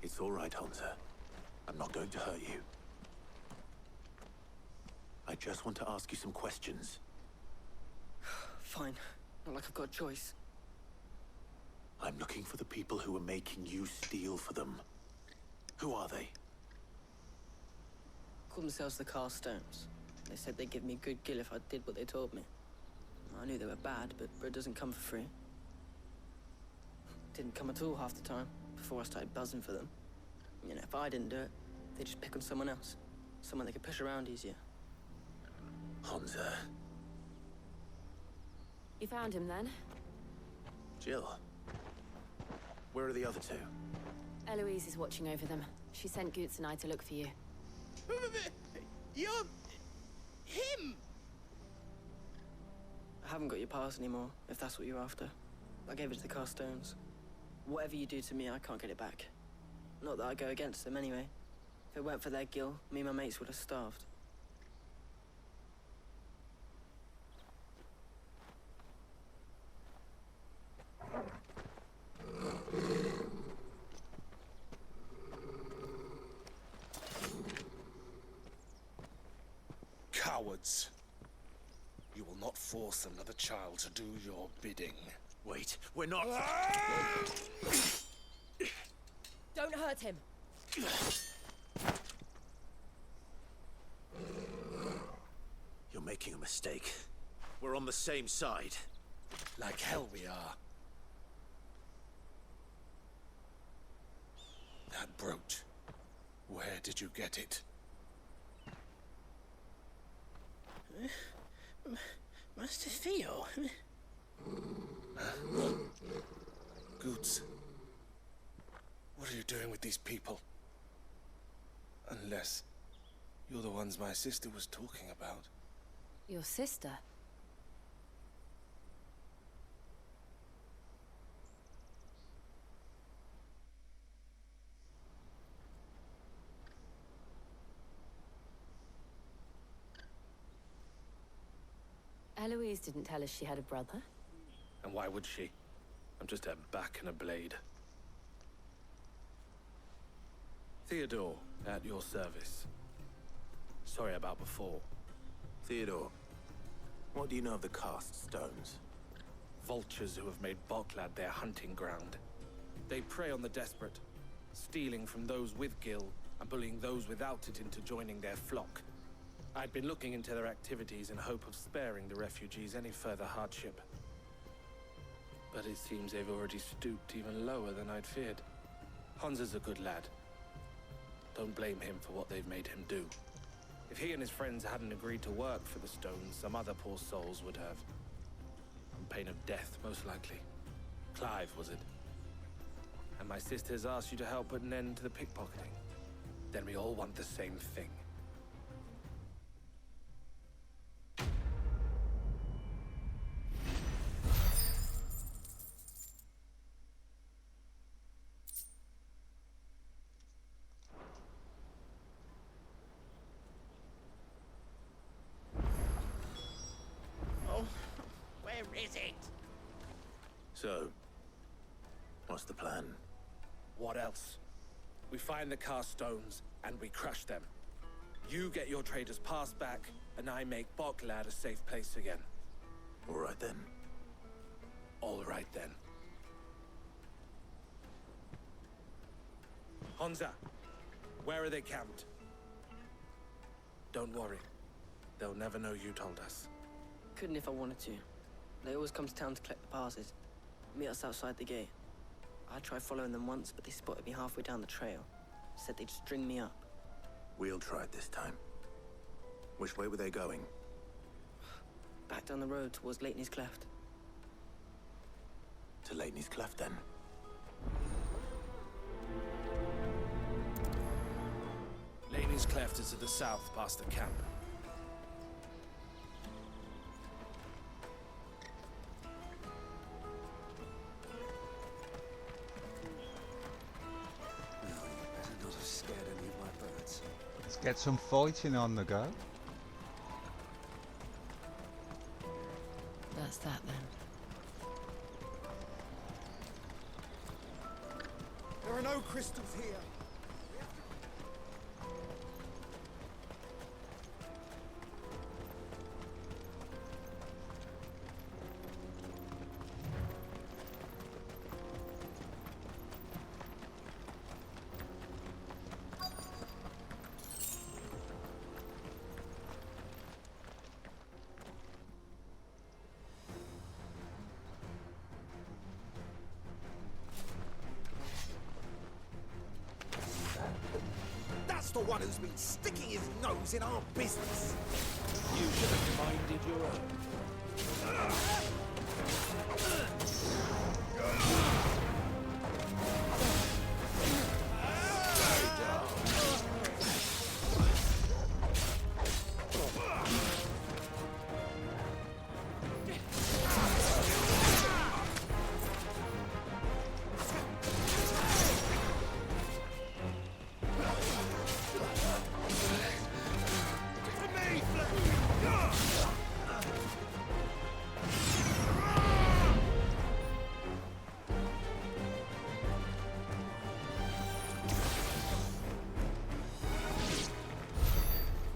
It's all right, Hunter. I'm not going to hurt you. I just want to ask you some questions. Fine. Not like I've got a choice. I'm looking for the people who are making you steal for them. Who are they? Call themselves the Carstones. They said they'd give me good gill if I did what they told me. I knew they were bad, but bread doesn't come for free. Didn't come at all half the time, before I started buzzing for them. You know, if I didn't do it, they'd just pick on someone else. Someone they could push around easier. Hansa. You found him then? Jill. Where are the other two? Eloise is watching over them. She sent Goots and I to look for you. You're... him! I haven't got your pass anymore, if that's what you're after. I gave it to the Carstones. Whatever you do to me, I can't get it back. Not that I go against them anyway. If it weren't for their gill, me and my mates would have starved. Cowards. You will not force another child to do your bidding. Wait, we're not... Don't hurt him. You're making a mistake. We're on the same side. Like hell we are. That brooch. Where did you get it? Master Theo? Goots. What are you doing with these people? Unless you're the ones my sister was talking about. Your sister? Eloise didn't tell us she had a brother. And why would she? I'm just her back and a blade. Theodore, at your service. Sorry about before. Theodore, what do you know of the cast stones? Vultures who have made Boklad their hunting ground. They prey on the desperate, stealing from those with gil and bullying those without it into joining their flock. I'd been looking into their activities in hope of sparing the refugees any further hardship. But it seems they've already stooped even lower than I'd feared. Hansa's a good lad. Don't blame him for what they've made him do. If he and his friends hadn't agreed to work for the stones, some other poor souls would have. On pain of death, most likely. Clive, was it? And my sisters asked you to help put an end to the pickpocketing. Then we all want the same thing. Is it? So, what's the plan? What else? We find the cast stones and we crush them. You get your trader's pass back, and I make Boklad a safe place again. All right then. All right then. Hansa, where are they camped? Don't worry. They'll never know you told us. Couldn't if I wanted to. They always come to town to collect the passes. Meet us outside the gate. I tried following them once, but they spotted me halfway down the trail. Said they'd string me up. We'll try it this time. Which way were they going? Back down the road towards Leitney's Cleft. To Leitney's Cleft, then. Laney's Cleft is to the south, past the camp. Let's get some fighting on the go. That's that then. There are no crystals here. What's the one who's been sticking his nose in our business? You should have minded your own.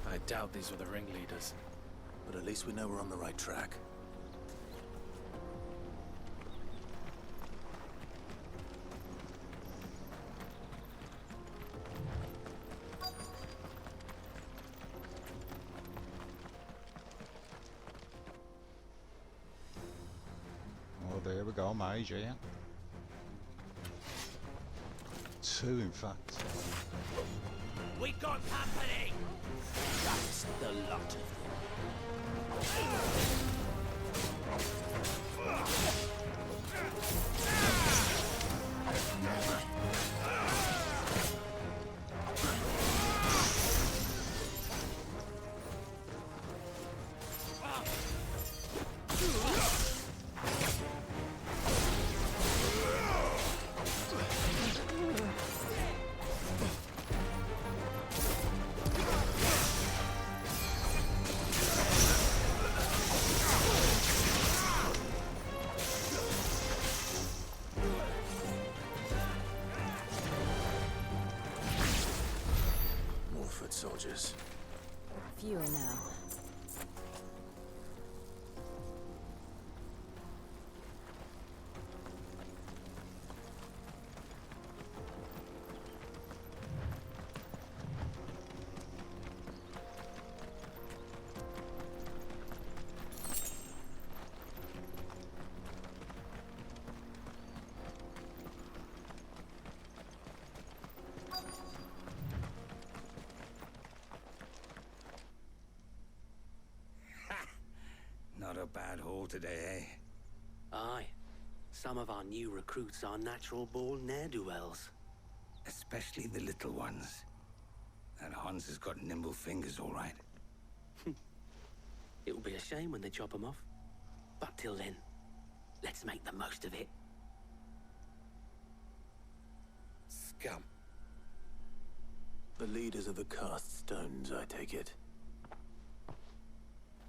I doubt these were the ringleaders. But at least we know we're on the right track. Oh, there we go, mage, yeah. 2, in fact. We got company! That's the lot of them. Soldiers. Fewer now. Not a bad haul today, eh? Aye. Some of our new recruits are natural-born ne'er-do-wells. Especially the little ones. That Hans has got nimble fingers, all right. It'll be a shame when they chop them off. But till then, let's make the most of it. Scum. The leaders of the cast stones, I take it.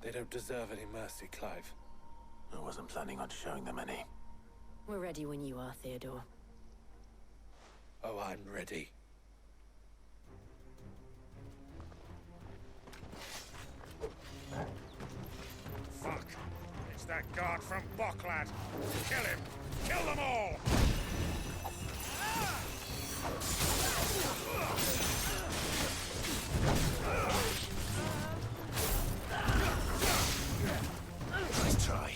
They don't deserve any mercy, Clive. I wasn't planning on showing them any. We're ready when you are, Theodore. Oh, I'm ready. Fuck! It's that guard from Bocklad! Kill him! Kill them all! Nice try.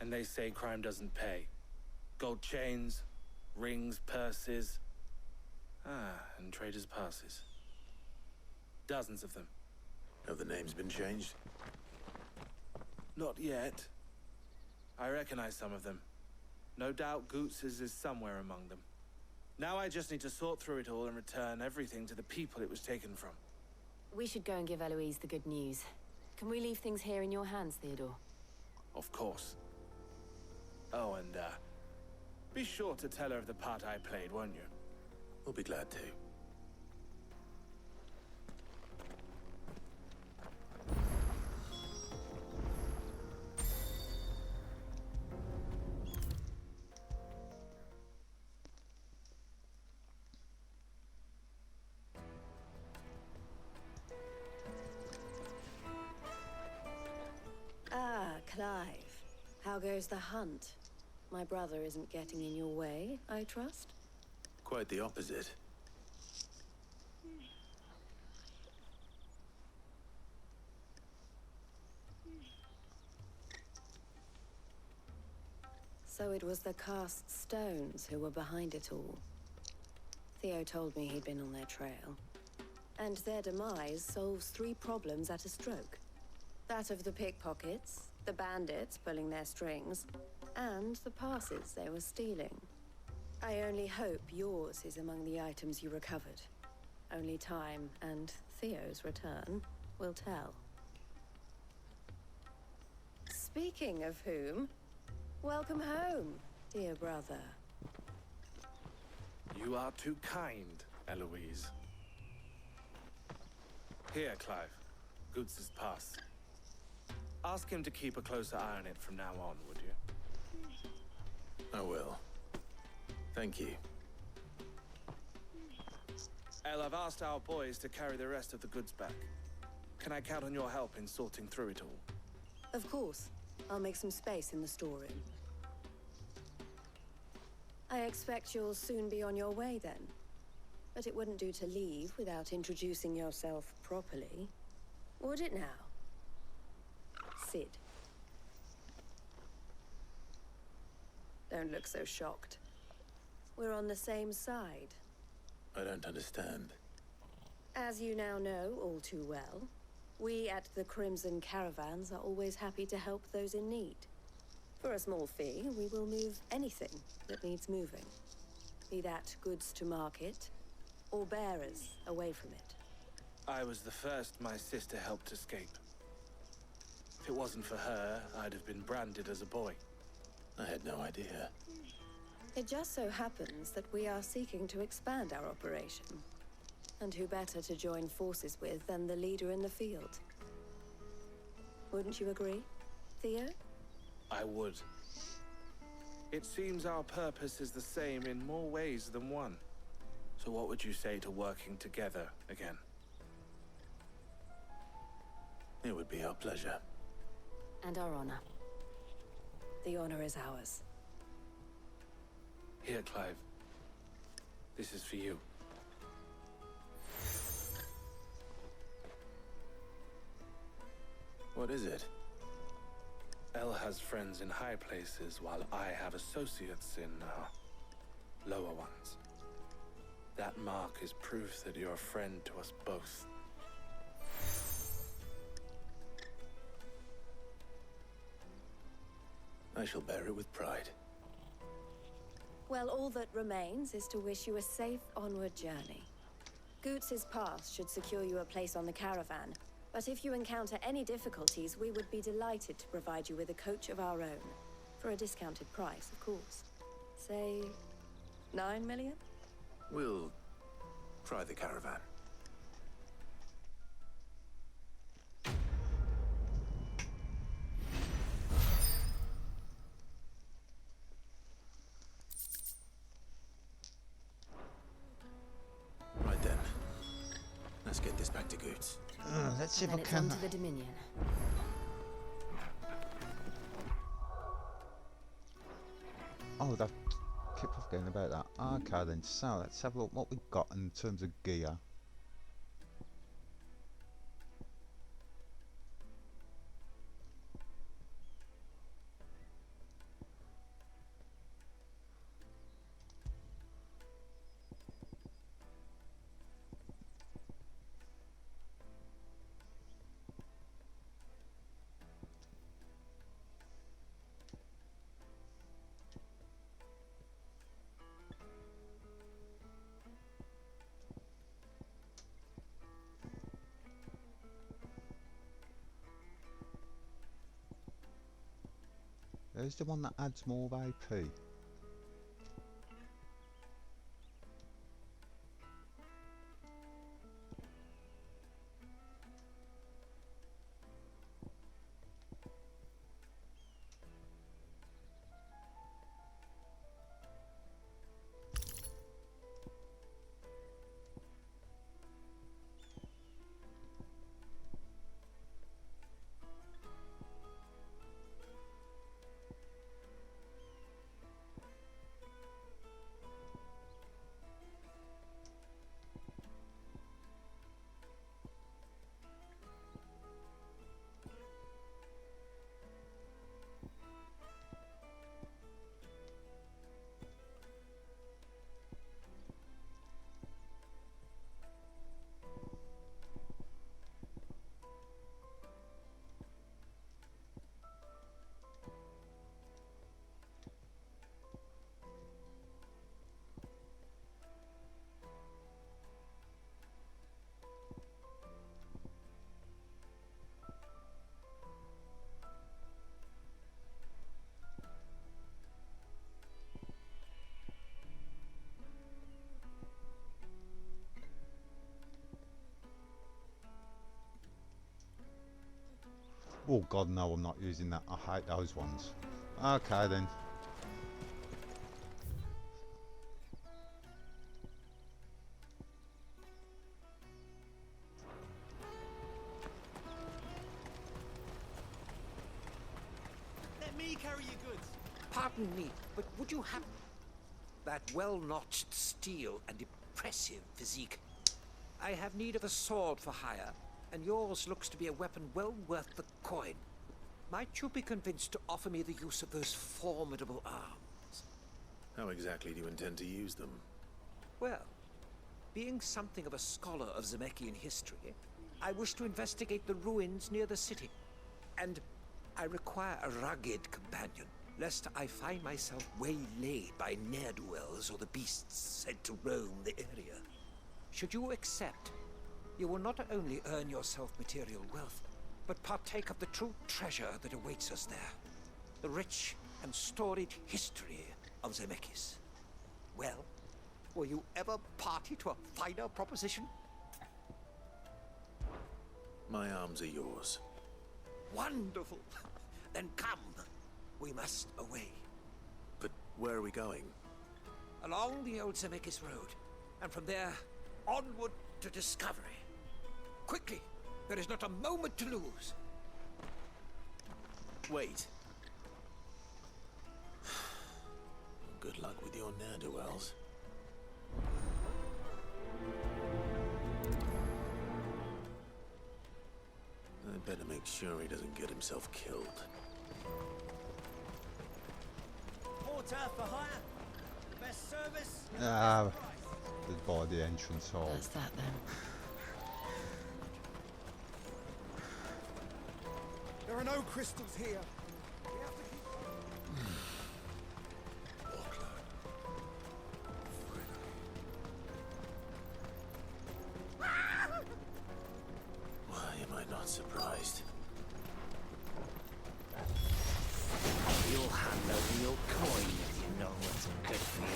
And they say crime doesn't pay. Gold chains, rings, purses. And traders' passes. Dozens of them. Have the names been changed? Not yet. I recognize some of them. No doubt Goots's is somewhere among them. Now I just need to sort through it all and return everything to the people it was taken from. We should go and give Eloise the good news. Can we leave things here in your hands, Theodore? Of course. Oh, and, be sure to tell her of the part I played, won't you? We'll be glad to. Ah, Clive. How goes the hunt? My brother isn't getting in your way, I trust? Quite the opposite. So it was the cast stones who were behind it all. Theo told me he'd been on their trail. And their demise solves 3 problems at a stroke. That of the pickpockets, the bandits pulling their strings, and the passes they were stealing. I only hope yours is among the items you recovered. Only time and Theo's return will tell. Speaking of whom, welcome home, dear brother. You are too kind, Eloise. Here, Clive. Goots's pass. Ask him to keep a closer eye on it from now on, would you? I will. Thank you. El, I've asked our boys to carry the rest of the goods back. Can I count on your help in sorting through it all? Of course. I'll make some space in the storeroom. I expect you'll soon be on your way then. But it wouldn't do to leave without introducing yourself properly. Would it now? Sid. Don't look so shocked. We're on the same side. I don't understand. As you now know all too well, we at the Crimson Caravans are always happy to help those in need. For a small fee, we will move anything that needs moving. Be that goods to market, or bearers away from it. I was the first my sister helped escape. If it wasn't for her, I'd have been branded as a boy. I had no idea. It just so happens that we are seeking to expand our operation. And who better to join forces with than the leader in the field? Wouldn't you agree, Theo? I would. It seems our purpose is the same in more ways than one. So what would you say to working together again? It would be our pleasure. And our honor. The honor is ours. Here, Clive. This is for you. What is it? El has friends in high places, while I have associates in, lower ones. That mark is proof that you're a friend to us both. I shall bear it with pride. Well, all that remains is to wish you a safe onward journey. Goots's pass should secure you a place on the caravan, but if you encounter any difficulties, we would be delighted to provide you with a coach of our own. For a discounted price, of course. Say, 9 million? We'll try the caravan. Right then. Let's get this back to Goots. Let's see if Then I it's can. on to the Dominion. Oh, that keep off going about that. Okay then, so let's have a look what we've got in terms of gear. There's the one that adds more AP. Oh god, no, I'm not using that. I hate those ones. Okay then. Let me carry your goods. Pardon me, but would you have that well-notched steel and impressive physique? I have need of a sword for hire, and yours looks to be a weapon well worth the coin. Might you be convinced to offer me the use of those formidable arms? How exactly do you intend to use them? Well, being something of a scholar of Zemeckis history, I wish to investigate the ruins near the city. And I require a rugged companion, lest I find myself waylaid by ne'er-do-wells or the beasts sent to roam the area. Should you accept, you will not only earn yourself material wealth, but partake of the true treasure that awaits us there. The rich and storied history of Zemeckis. Well, were you ever party to a finer proposition? My arms are yours. Wonderful! Then come. We must away. But where are we going? Along the old Zemeckis Road, and from there, onward to discovery. Quickly! There is not a moment to lose. Wait. Good luck with your ne'er-do-wells. I'd better make sure he doesn't get himself killed. Porter for hire. Best service. Ah, by the entrance hall. That's that then. There are no crystals here. Why am I not surprised? You'll have the real coin if you know what's good for you.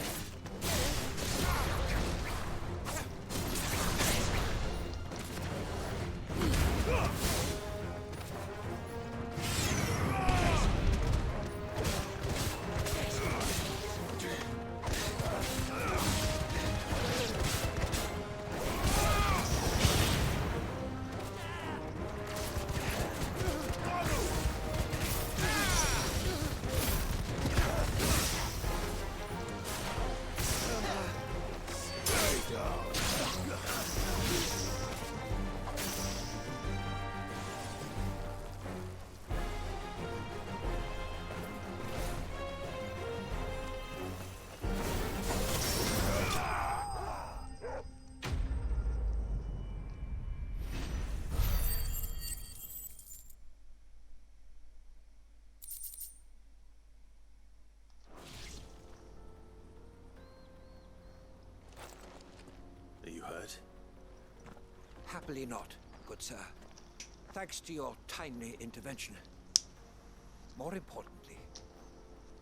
Are you hurt? Happily not, good sir. Thanks to your timely intervention. More importantly,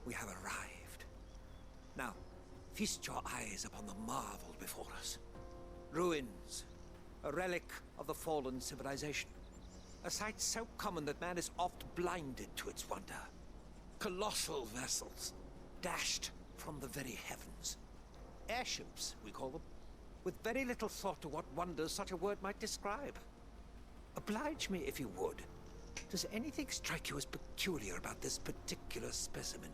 we have arrived. Now, feast your eyes upon the marvel before us. Ruins, a relic of the fallen civilization. A sight so common that man is oft blinded to its wonder. Colossal vessels, dashed from the very heavens. Airships, we call them, with very little thought to what wonders such a word might describe. Oblige me if you would. Does anything strike you as peculiar about this particular specimen?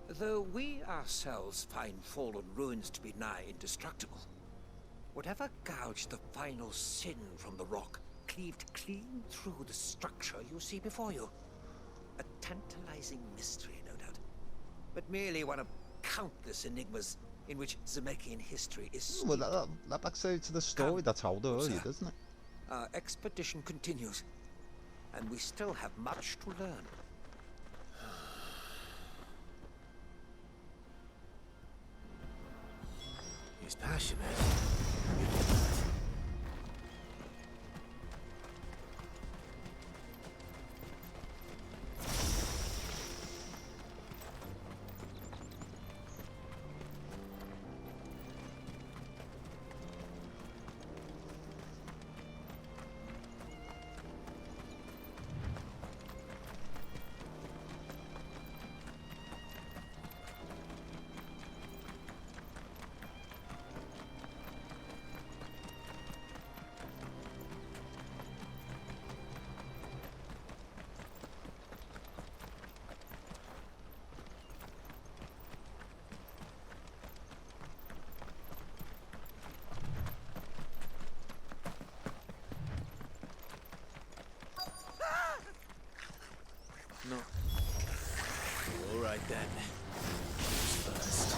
Though we ourselves find fallen ruins to be nigh indestructible, whatever gouged the final sin from the rock cleaved clean through the structure you see before you. A tantalizing mystery, no doubt, but merely one of countless enigmas in which Zemeckis history is Well, steeped. that backs out to the story that I told earlier, Sir. doesn't it? Our expedition continues, and we still have much to learn. He's passionate. No. All right then. Who's first?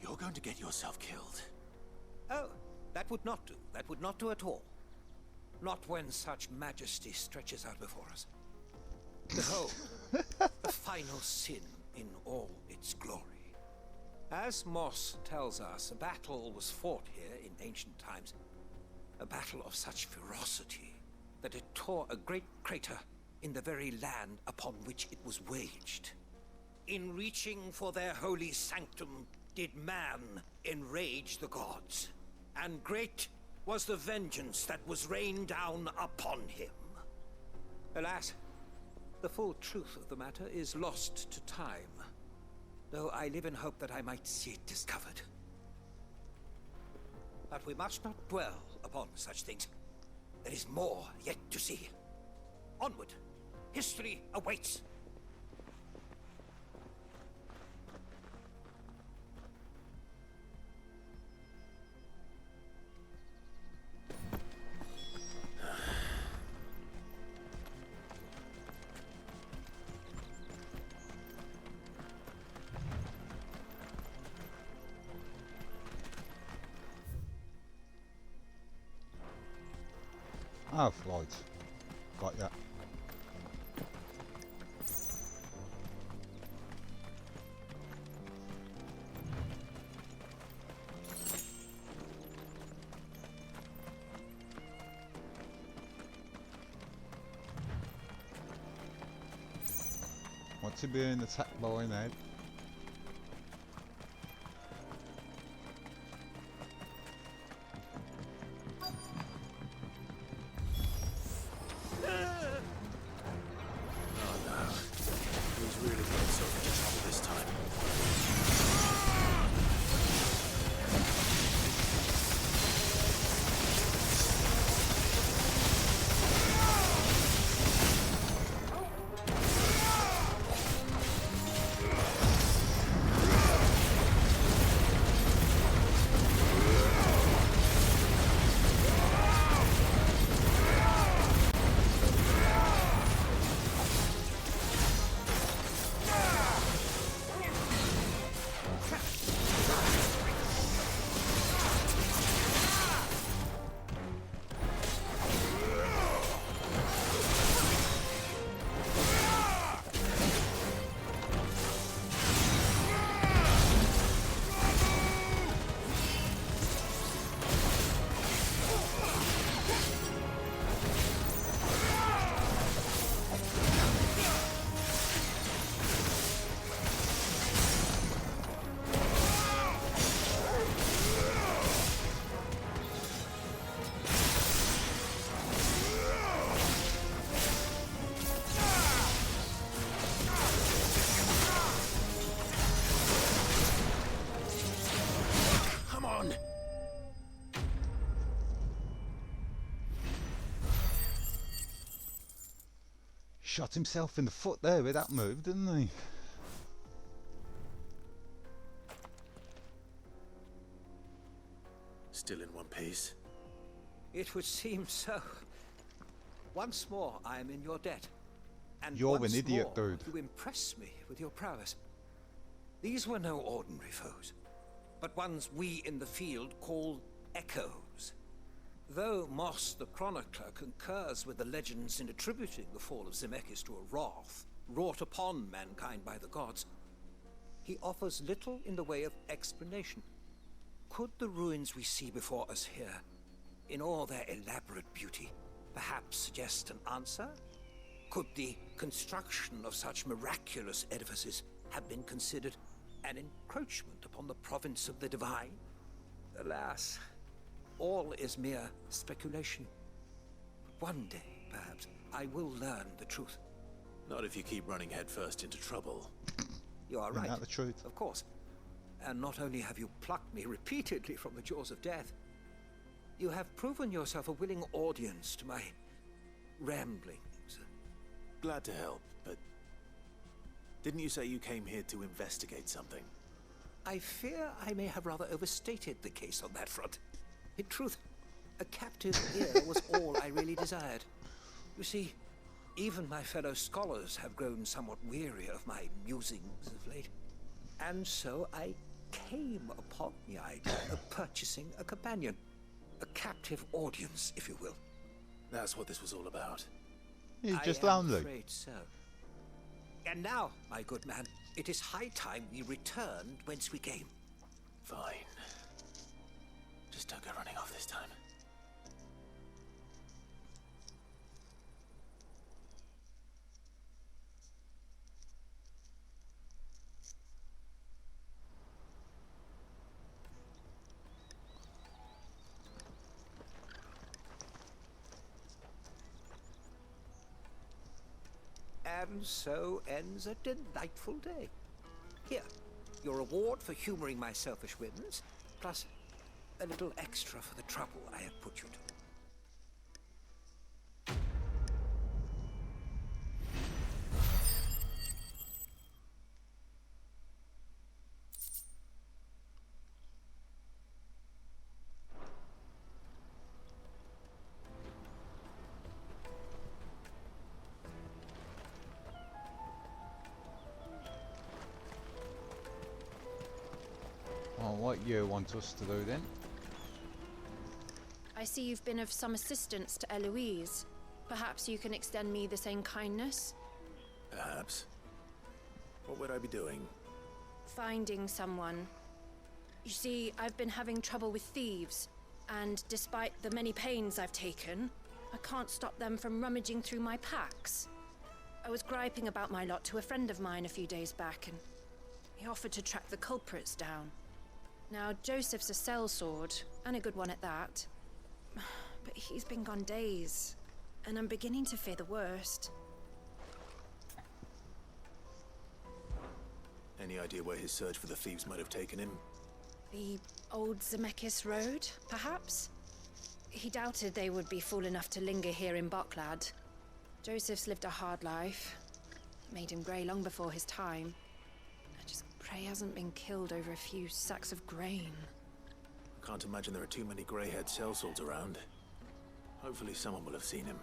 You're going to get yourself killed. Oh, that would not do. That would not do at all. Not when such majesty stretches out before us. Behold, the final sin in all its glory. As Moss tells us, a battle was fought here in ancient times. A battle of such ferocity that it tore a great crater in the very land upon which it was waged. In reaching for their holy sanctum, did man enrage the gods, and great was the vengeance that was rained down upon him. Alas, the full truth of the matter is lost to time, though I live in hope that I might see it discovered. But we must not dwell upon such things. There is more yet to see. Onward! History awaits! Oh, right. Got that. What's he being attacked by now? Shot himself in the foot there with that move, didn't he? Still in one piece? It would seem so. Once more, I am in your debt. And You're an once idiot, more, dude. You impress me with your prowess. These were no ordinary foes, but ones we in the field call echoes. Though Moss the Chronicler concurs with the legends in attributing the fall of Zemeckis to a wrath wrought upon mankind by the gods, he offers little in the way of explanation. Could the ruins we see before us here, in all their elaborate beauty, perhaps suggest an answer? Could the construction of such miraculous edifices have been considered an encroachment upon the province of the divine? Alas, all is mere speculation. But one day, perhaps, I will learn the truth. Not if you keep running headfirst into trouble. You are Isn't right. that the truth? Of course. And not only have you plucked me repeatedly from the jaws of death, you have proven yourself a willing audience to my ramblings. Glad to help, but didn't you say you came here to investigate something? I fear I may have rather overstated the case on that front. In truth, a captive ear was all I really desired. You see, even my fellow scholars have grown somewhat weary of my musings of late. And so I came upon the idea of purchasing a companion. A captive audience, if you will. That's what this was all about. He's just I am lonely. afraid so. And now, my good man, it is high time we returned whence we came. Fine. Just don't go running off this time. And so ends a delightful day. Here, your reward for humoring my selfish whims, plus a little extra for the trouble I have put you to. Oh, what you want us to do then? I see you've been of some assistance to Eloise. Perhaps you can extend me the same kindness? Perhaps. What would I be doing? Finding someone. You see, I've been having trouble with thieves, and despite the many pains I've taken, I can't stop them from rummaging through my packs. I was griping about my lot to a friend of mine a few days back, and he offered to track the culprits down. Now, Joseph's a sellsword, and a good one at that. But he's been gone days, and I'm beginning to fear the worst. Any idea where his search for the thieves might have taken him? The old Zemeckis Road, perhaps? He doubted they would be fool enough to linger here in Boklad. Joseph's lived a hard life. It made him grey long before his time. I just pray he hasn't been killed over a few sacks of grain. I can't imagine there are too many grey-haired sellswords around. Hopefully someone will have seen him.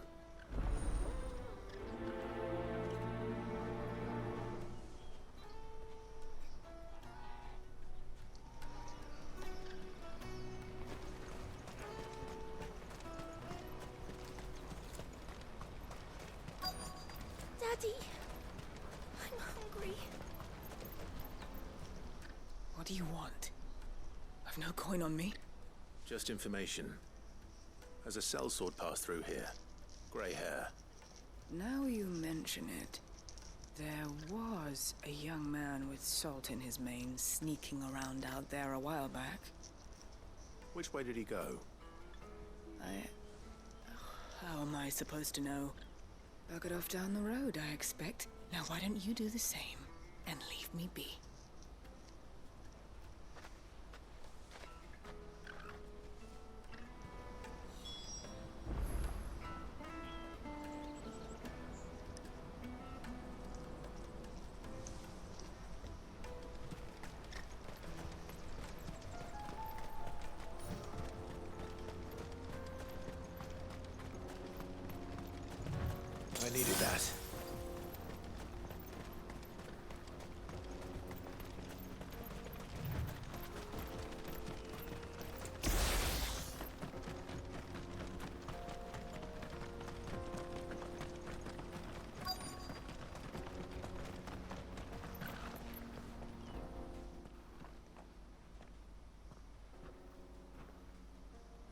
Daddy, I'm hungry. What do you want? I've no coin on me. Just information. Has a sellsword passed through here? Grey hair. Now you mention it, there was a young man with salt in his mane sneaking around out there a while back. Which way did he go? How am I supposed to know? Buggered off down the road, I expect. Now why don't you do the same and leave me be? I needed that.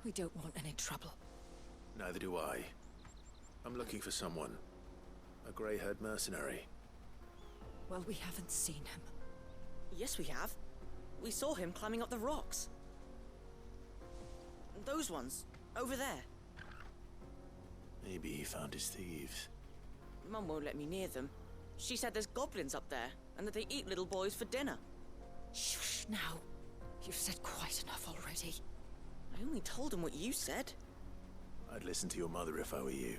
We don't want any trouble. Neither do I. I'm looking for someone. A grey-haired mercenary. Well, we haven't seen him. Yes, we have. We saw him climbing up the rocks. Those ones, over there. Maybe he found his thieves. Mum won't let me near them. She said there's goblins up there, and that they eat little boys for dinner. Shush now. You've said quite enough already. I only told him what you said. I'd listen to your mother if I were you.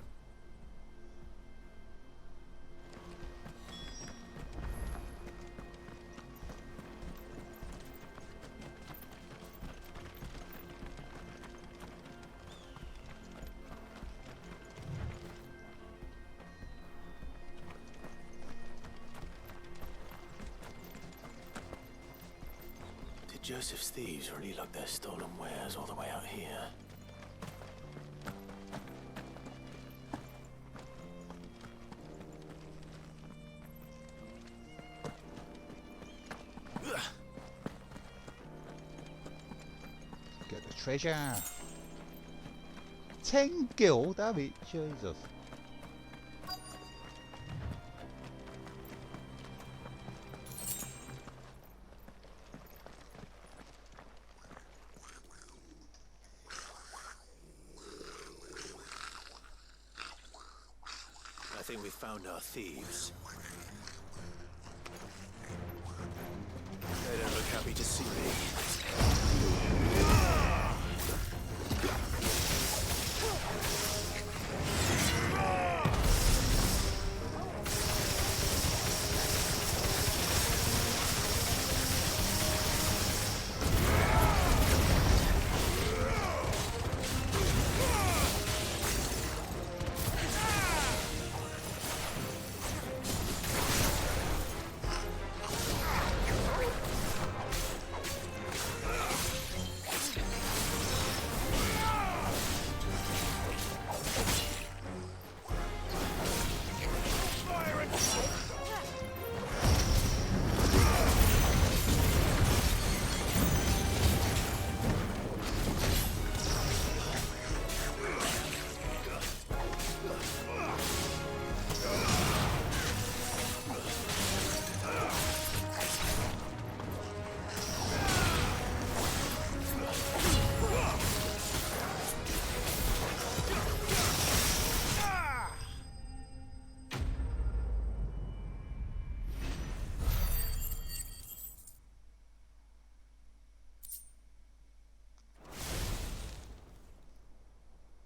Did Joseph's thieves really lug their stolen wares all the way out here? Get the treasure. 10 gil, damn it, Jesus. I think we've found our thieves. They don't look happy to see me.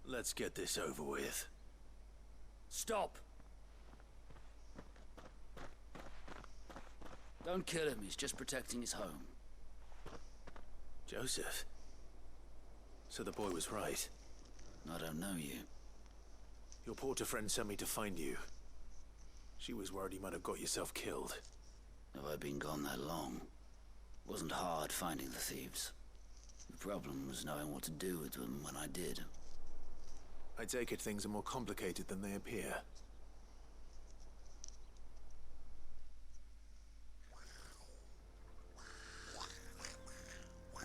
Let's get this over with. Stop! Don't kill him, he's just protecting his home. Joseph? So the boy was right. I don't know you. Your porter friend sent me to find you. She was worried you might have got yourself killed. Have I been gone that long? Wasn't hard finding the thieves. The problem was knowing what to do with them when I did. I take it things are more complicated than they appear.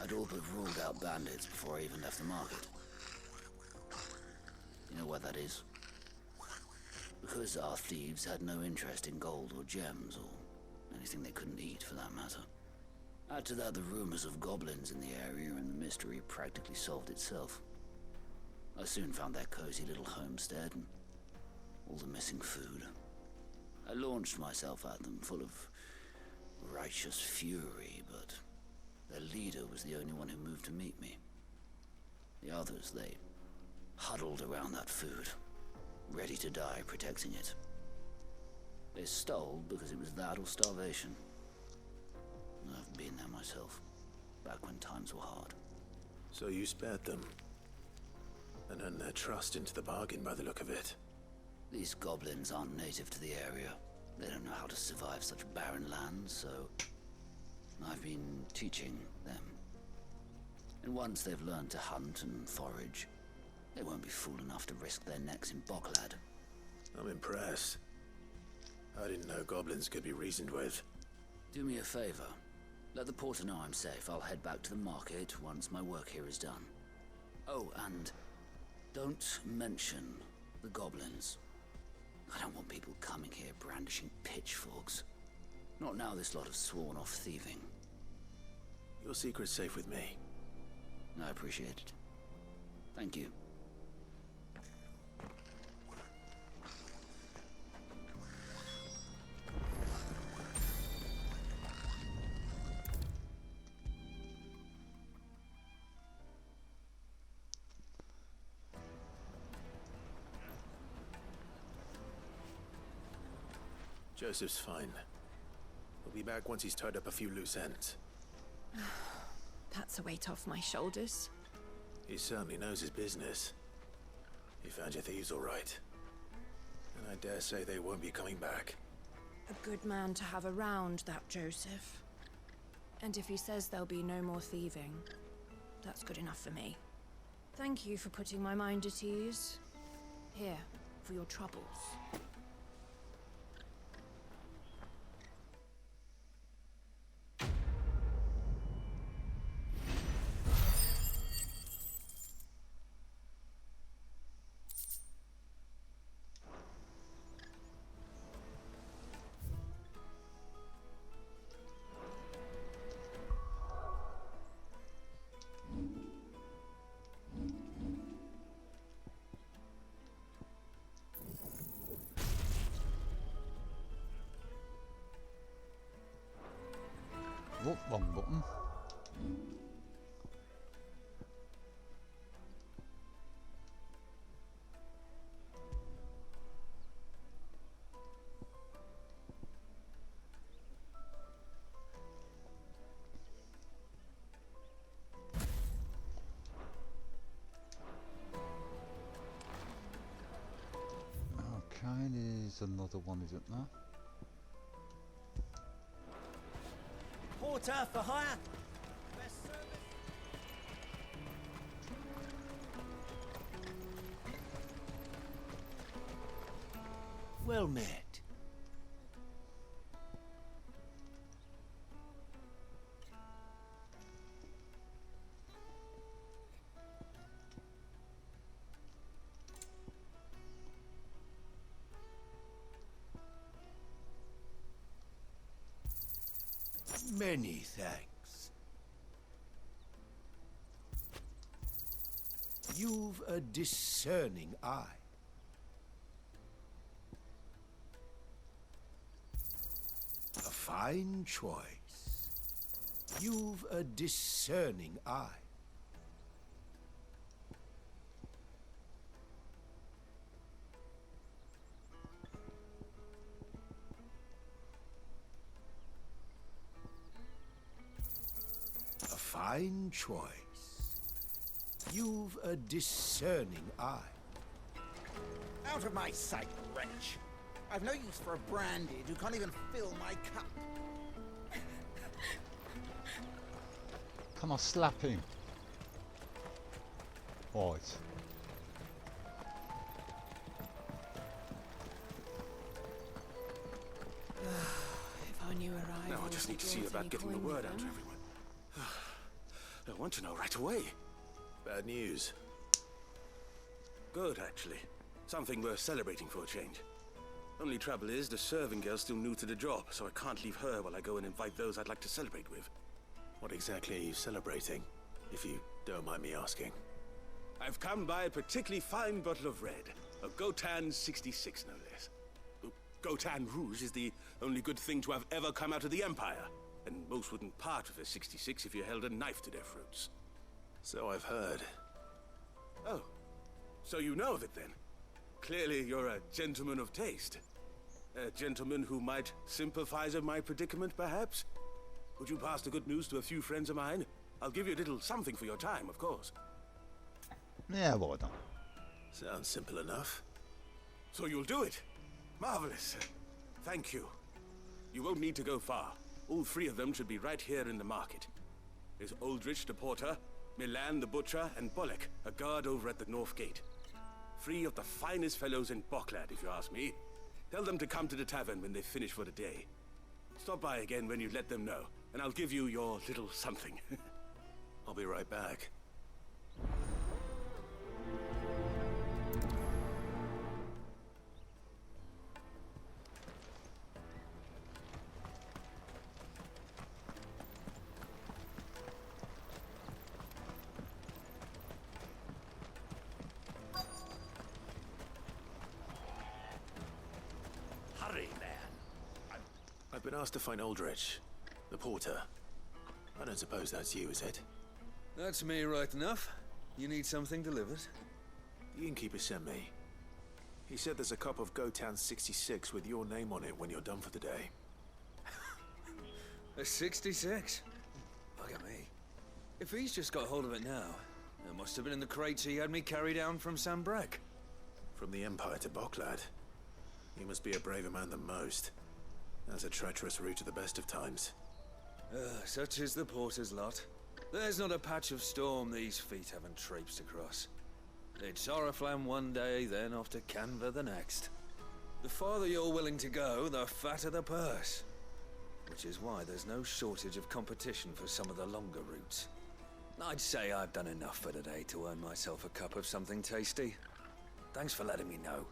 I'd all but ruled out bandits before I even left the market. You know why that is? Because our thieves had no interest in gold or gems, or anything they couldn't eat for that matter. Add to that the rumors of goblins in the area, and the mystery practically solved itself. I soon found their cozy little homestead and all the missing food. I launched myself at them, full of righteous fury, but their leader was the only one who moved to meet me. The others, they huddled around that food, ready to die protecting it. They stole because it was that or starvation. I've been there myself, back when times were hard. So you spared them? And earned their trust into the bargain by the look of it. These goblins aren't native to the area. They don't know how to survive such barren lands, so I've been teaching them. And once they've learned to hunt and forage, they won't be fool enough to risk their necks in Bocklad. I'm impressed. I didn't know goblins could be reasoned with. Do me a favor. Let the porter know I'm safe. I'll head back to the market once my work here is done. Oh, and don't mention the goblins. I don't want people coming here brandishing pitchforks. Not now this lot have sworn off thieving. Your secret's safe with me. I appreciate it. Thank you. Joseph's fine. We'll be back once he's tied up a few loose ends. That's a weight off my shoulders. He certainly knows his business. He found your thieves all right. And I dare say they won't be coming back. A good man to have around, that Joseph. And if he says there'll be no more thieving, that's good enough for me. Thank you for putting my mind at ease. Here, for your troubles. Oh, wrong button. Okay, there's another one, isn't there? Porter for hire. Well met. Many thanks. You've a discerning eye. A fine choice. You've a discerning eye. Fine choice. You've a discerning eye. Out of my sight, wretch. I've no use for a branded who can't even fill my cup. Can I slap him? Right. If I knew where I Now I just need to see about getting the word out to everyone. I want to know right away. Bad news. Good, actually. Something worth celebrating for a change. Only trouble is, the serving girl's still new to the job, so I can't leave her while I go and invite those I'd like to celebrate with. What exactly are you celebrating, if you don't mind me asking? I've come by a particularly fine bottle of red. A Gotan 66, no less. Gotan Rouge is the only good thing to have ever come out of the Empire. And most wouldn't part with a 66 if you held a knife to their throats. So I've heard. Oh, so you know of it then? Clearly you're a gentleman of taste. A gentleman who might sympathize with my predicament, perhaps? Would you pass the good news to a few friends of mine? I'll give you a little something for your time, of course. Yeah, why not? Sounds simple enough. So you'll do it? Marvelous. Thank you. You won't need to go far. All three of them should be right here in the market. There's Aldrich the porter, Milan the butcher, and Bolek, a guard over at the north gate. Three of the finest fellows in Boklad, if you ask me. Tell them to come to the tavern when they finish for the day. Stop by again when you let them know, and I'll give you your little something. I'll be right back. Hurry, man. I've been asked to find Aldrich, the porter. I don't suppose that's you, is it? That's me right enough. You need something delivered? The innkeeper sent me. He said there's a cup of Gotan 66 with your name on it when you're done for the day. A 66? Look at me. If he's just got hold of it now, it must have been in the crates he had me carry down from Sambrek. From the Empire to Boklad. You must be a braver man than most. That's a treacherous route at the best of times. Such is the porter's lot. There's not a patch of storm these feet haven't traipsed across. It's Oriflamme one day, then off to Canva the next. The farther you're willing to go, the fatter the purse. Which is why there's no shortage of competition for some of the longer routes. I'd say I've done enough for today to earn myself a cup of something tasty. Thanks for letting me know.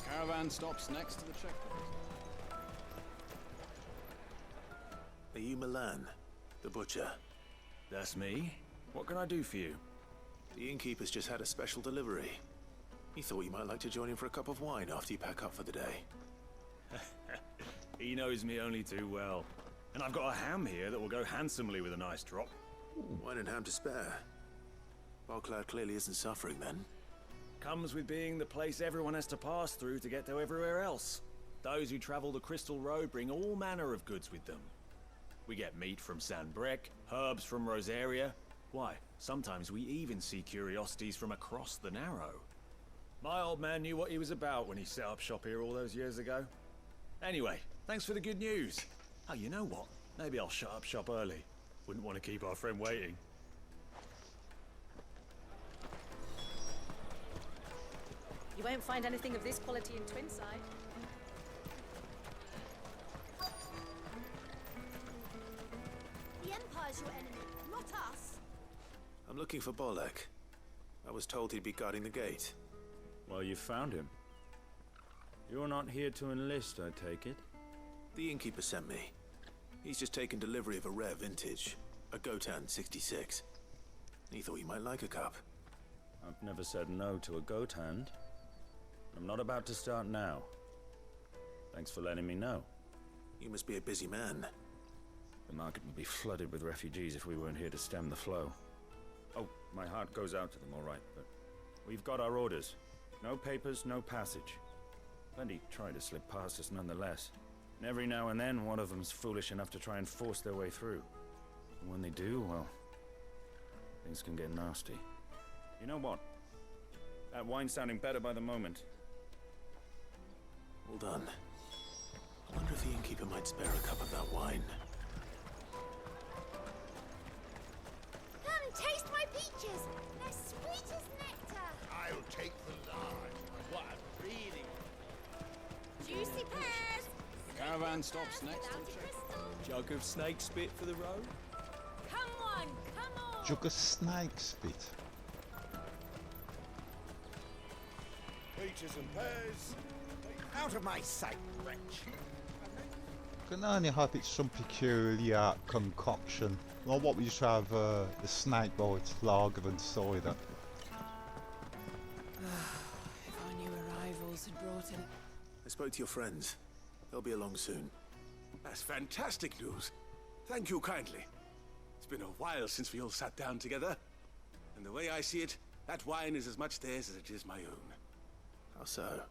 Caravan stops next to the checkpoint. Are you Milan, the butcher? That's me. What can I do for you? The innkeeper's just had a special delivery. He thought you might like to join him for a cup of wine after you pack up for the day. He knows me only too well. And I've got a ham here that will go handsomely with a nice drop. Wine and ham to spare. Boklad clearly isn't suffering then. Comes with being the place everyone has to pass through to get to everywhere else. Those who travel the Crystal Road bring all manner of goods with them. We get meat from Sanbrek, herbs from Rosaria. Why, sometimes we even see curiosities from across the Narrow. My old man knew what he was about when he set up shop here all those years ago. Anyway, thanks for the good news. Oh, you know what? Maybe I'll shut up shop early. Wouldn't want to keep our friend waiting. You won't find anything of this quality in Twinside. The Empire's your enemy, not us. I'm looking for Bolek. I was told he'd be guarding the gate. Well, you found him. You're not here to enlist, I take it? The innkeeper sent me. He's just taken delivery of a rare vintage, a Gotan 66. He thought you might like a cup. I've never said no to a goat hand. I'm not about to start now. Thanks for letting me know. You must be a busy man. The market would be flooded with refugees if we weren't here to stem the flow. Oh, my heart goes out to them, all right, but we've got our orders. No papers, no passage. Plenty try to slip past us nonetheless. And every now and then, one of them's foolish enough to try and force their way through. And when they do, well, things can get nasty. You know what? That wine's sounding better by the moment. Well done. I wonder if the innkeeper might spare a cup of that wine. Come, taste my peaches. They're sweet as nectar. I'll take the large. What a reading. Juicy pears. The caravan stops next to the checkpoint. Jug of snake spit for the road? Come on, come on. Jug of snake spit. Peaches and pears. Out of my sight, wretch. Can only hope it's some peculiar concoction. Well, what we just have the snake bite, lager and cider. If our new arrivals had brought in... spoke to your friends. They'll be along soon. That's fantastic news. Thank you kindly. It's been a while since we all sat down together. And the way I see it, that wine is as much theirs as it is my own. How so?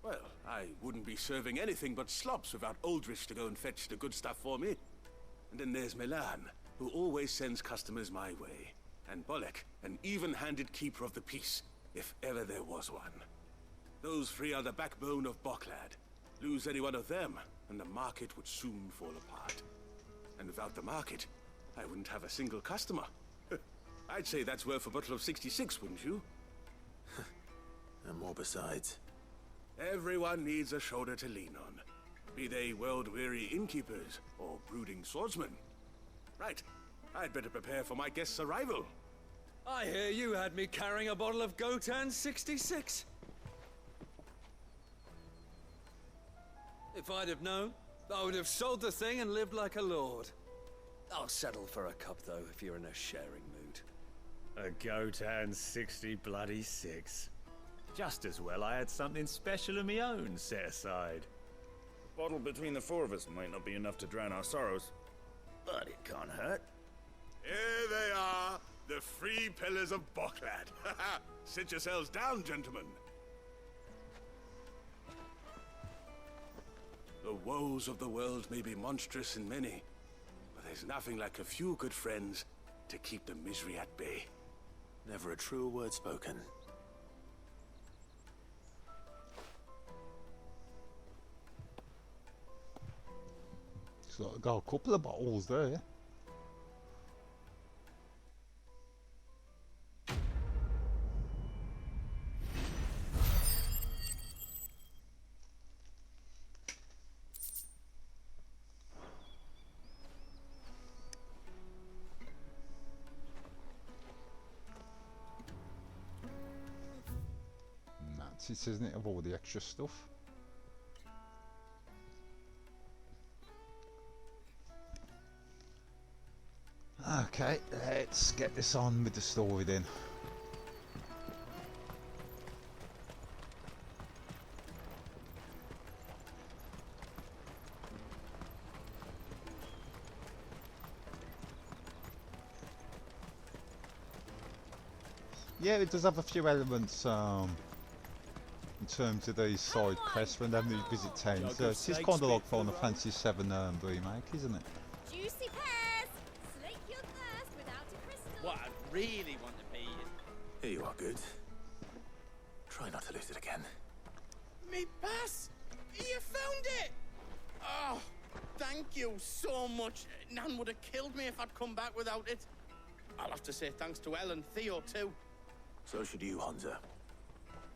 Well, I wouldn't be serving anything but slops without Aldrich to go and fetch the good stuff for me. And then there's Milan, who always sends customers my way. And Bolek, an even-handed keeper of the peace, if ever there was one. Those three are the backbone of Boklad. Lose any one of them, and the market would soon fall apart. And without the market, I wouldn't have a single customer. I'd say that's worth a bottle of 66, wouldn't you? And more besides. Everyone needs a shoulder to lean on. Be they world-weary innkeepers or brooding swordsmen. Right, I'd better prepare for my guest's arrival. I hear you had me carrying a bottle of Gotan 66. If I'd have known, I would have sold the thing and lived like a lord. I'll settle for a cup, though, if you're in a sharing mood. A Gotan 60 bloody 6. Just as well I had something special of my own set aside. A bottle between the four of us might not be enough to drown our sorrows, but it can't hurt. Here they are, the three pillars of Boklad. Sit yourselves down, gentlemen. The woes of the world may be monstrous in many, but there's nothing like a few good friends to keep the misery at bay. Never a truer word spoken. So I've got a couple of bottles there. That's it, isn't it, of all the extra stuff? Okay, let's get this on with the story then. Yeah, it does have a few elements in terms of these side quests when they visit towns. It's kind of like Final Fantasy VII remake, isn't it? Juicy pears! Slake your thirst without a crystal. What I really want to be is... Here you are, good. Try not to lose it again. Me pass! You found it! Oh, thank you so much. Nan would have killed me if I'd come back without it. I'll have to say thanks to Elle and Theo too. So should you, Hansa.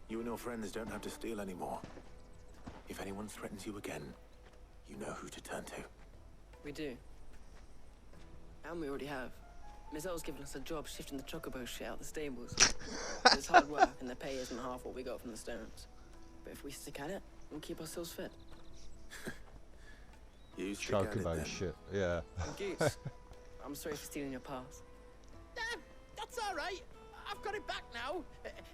You and your friends don't have to steal anymore. If anyone threatens you again, you know who to turn to. We do. And we already have. Miss L's given us a job shifting the chocobo shit out the stables. It's hard work and the pay isn't half what we got from the stones. But if we stick at it, we'll keep ourselves fit. You stick at it, Chocobo then. shit, yeah. And Goose, I'm sorry for stealing your pass. That's all right. I've got it back now.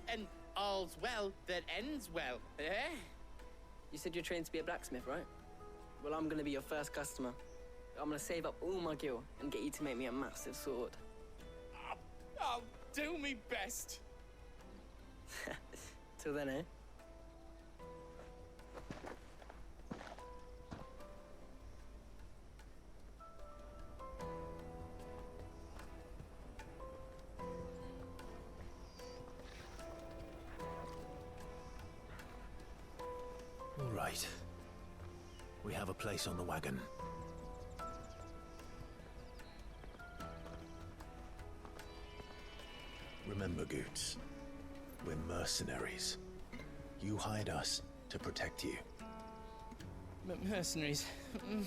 And all's well that ends well, eh? You said you're trained to be a blacksmith, right? Well, I'm gonna be your first customer. I'm gonna save up all my gil and get you to make me a massive sword. I'll do me best. Till then, eh? All right. We have a place on the wagon. Remember, Goots, we're mercenaries. You hired us to protect you. But mercenaries... And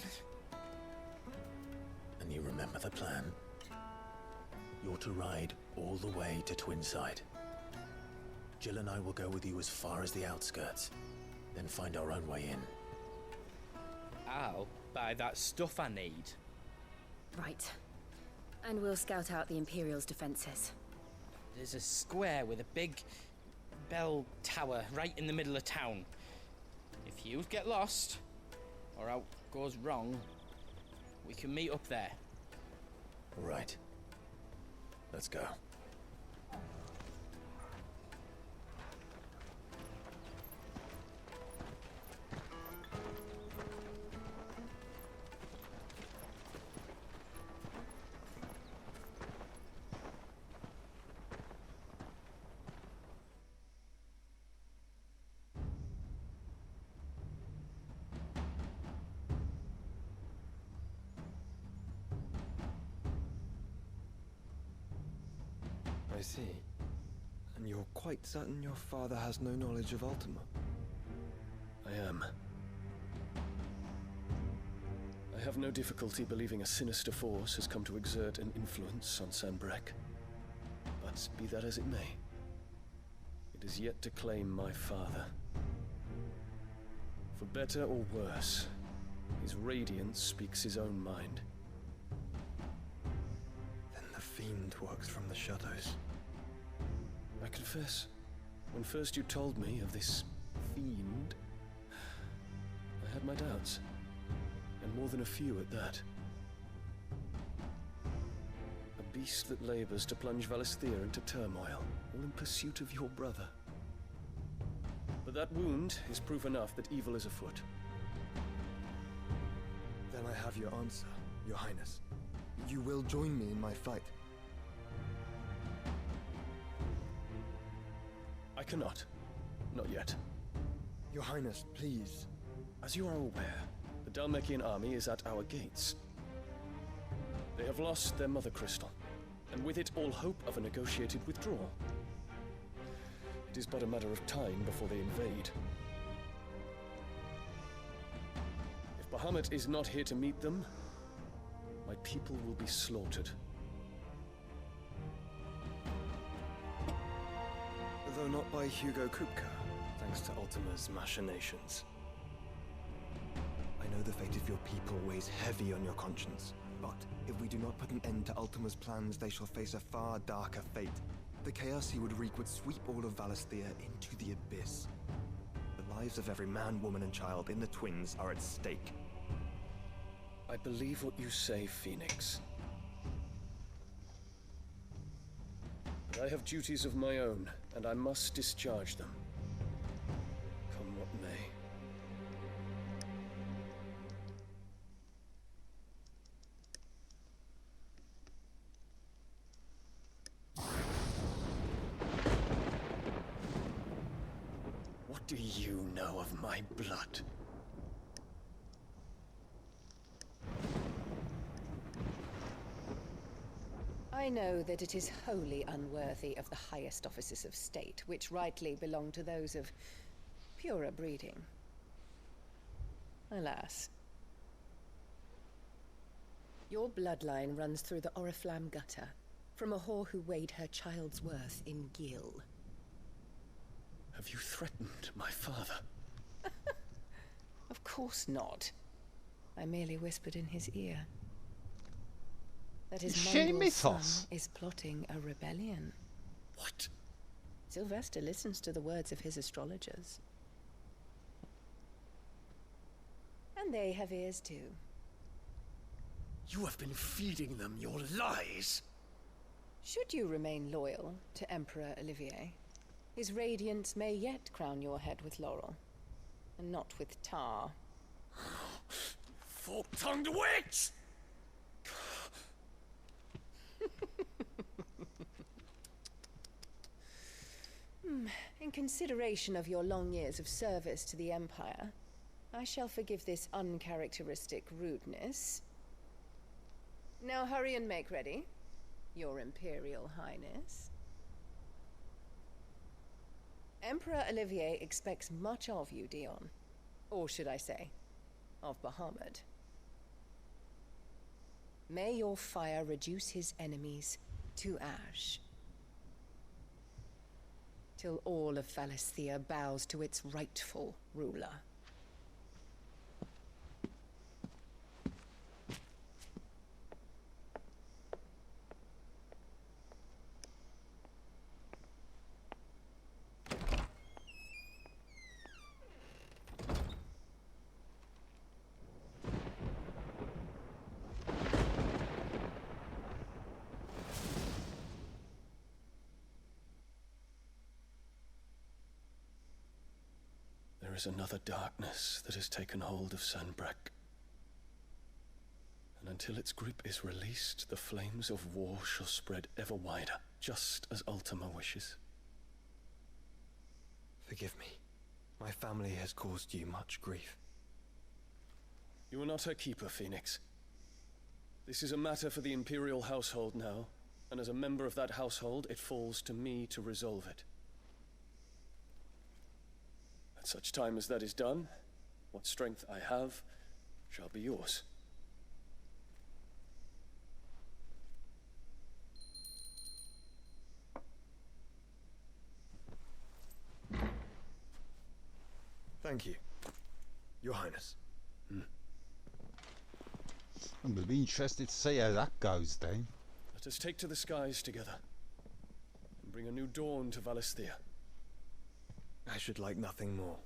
you remember the plan? You're to ride all the way to Twinside. Jill and I will go with you as far as the outskirts, then find our own way in. I'll buy that stuff I need. Right. And we'll scout out the Imperial's defenses. There's a square with a big bell tower right in the middle of town. If you get lost, or out goes wrong, we can meet up there. Right. Let's go. I see. And you're quite certain your father has no knowledge of Ultima? I am. I have no difficulty believing a sinister force has come to exert an influence on Sanbreque. But be that as it may, it is yet to claim my father. For better or worse, his radiance speaks his own mind. Then the fiend works from the shadows. I confess, when first you told me of this fiend, I had my doubts, and more than a few at that. A beast that labors to plunge Valisthea into turmoil, all in pursuit of your brother. But that wound is proof enough that evil is afoot. Then I have your answer, Your Highness. You will join me in my fight. I cannot. Not yet. Your Highness, please. As you are aware, the Dhalmekian army is at our gates. They have lost their mother crystal, and with it all hope of a negotiated withdrawal. It is but a matter of time before they invade. If Bahamut is not here to meet them, my people will be slaughtered. Though not by Hugo Kupka, thanks to Ultima's machinations. I know the fate of your people weighs heavy on your conscience, but if we do not put an end to Ultima's plans, they shall face a far darker fate. The chaos he would wreak would sweep all of Valisthea into the abyss. The lives of every man, woman, and child in the Twins are at stake. I believe what you say, Phoenix. But I have duties of my own, and I must discharge them. Come what may. What do you know of my blood? I know that it is wholly unworthy of the highest offices of state, which rightly belong to those of purer breeding. Alas. Your bloodline runs through the Oriflamme gutter, from a whore who weighed her child's worth in gil. Have you threatened my father? Of course not. I merely whispered in his ear that his mongrel son is plotting a rebellion. What? Sylvester listens to the words of his astrologers. And they have ears too. You have been feeding them your lies! Should you remain loyal to Emperor Olivier, his radiance may yet crown your head with laurel, and not with tar. Fork-tongued witch! In consideration of your long years of service to the Empire, I shall forgive this uncharacteristic rudeness. Now hurry and make ready, Your Imperial Highness. Emperor Olivier expects much of you, Dion. Or should I say, of Bahamut. May your fire reduce his enemies to ash, till all of Valisthea bows to its rightful ruler. There is another darkness that has taken hold of Sanbreque. And until its grip is released, the flames of war shall spread ever wider, just as Ultima wishes. Forgive me. My family has caused you much grief. You are not her keeper, Phoenix. This is a matter for the Imperial household now, and as a member of that household, it falls to me to resolve it. At such time as that is done, what strength I have shall be yours. Thank you, Your Highness. I'm going to be interested to see how that goes then. Let us take to the skies together, and bring a new dawn to Valisthea. I should like nothing more.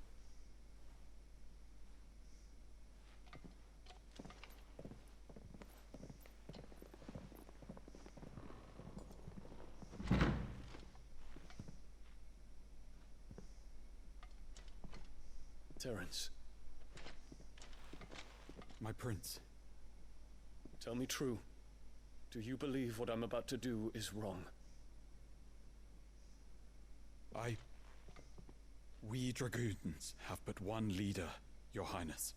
Terence. My prince. Tell me true. Do you believe what I'm about to do is wrong? We dragoons have but one leader, Your Highness.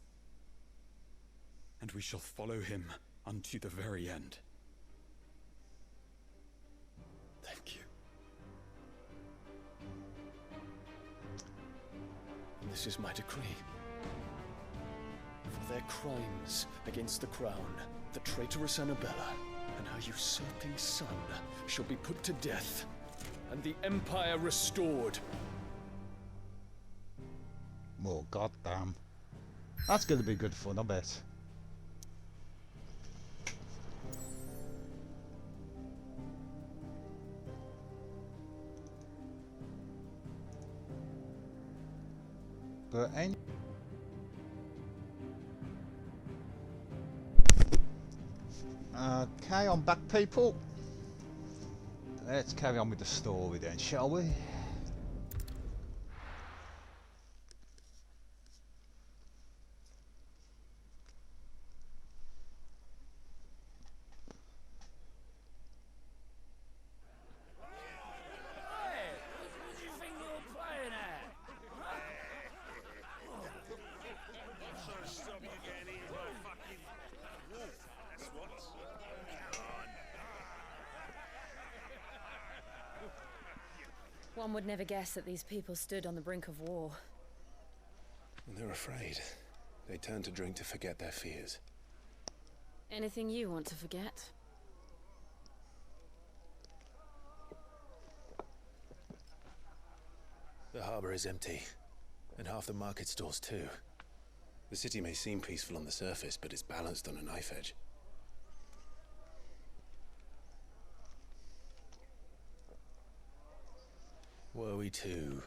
And we shall follow him unto the very end. Thank you. And this is my decree. For their crimes against the crown, the traitorous Annabella and her usurping son shall be put to death, and the Empire restored. Oh, goddamn. That's going to be good fun, I bet. But any... Okay, I'm back, people. Let's carry on with the story then, shall we? One would never guess that these people stood on the brink of war. They're afraid. They turn to drink to forget their fears. Anything you want to forget? The harbor is empty, and half the market stalls too. The city may seem peaceful on the surface, but it's balanced on a knife edge. Were we to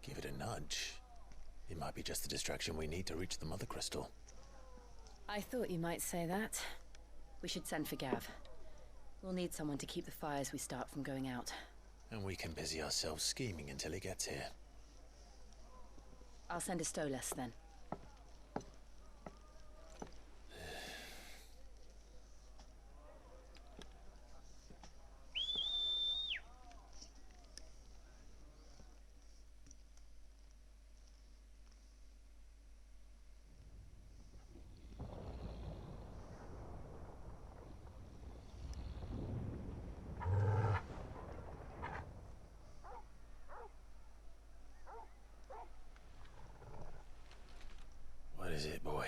give it a nudge, it might be just the distraction we need to reach the Mother Crystal. I thought you might say that. We should send for Gav. We'll need someone to keep the fires we start from going out. And we can busy ourselves scheming until he gets here. I'll send a Stolas then. What is it, boy?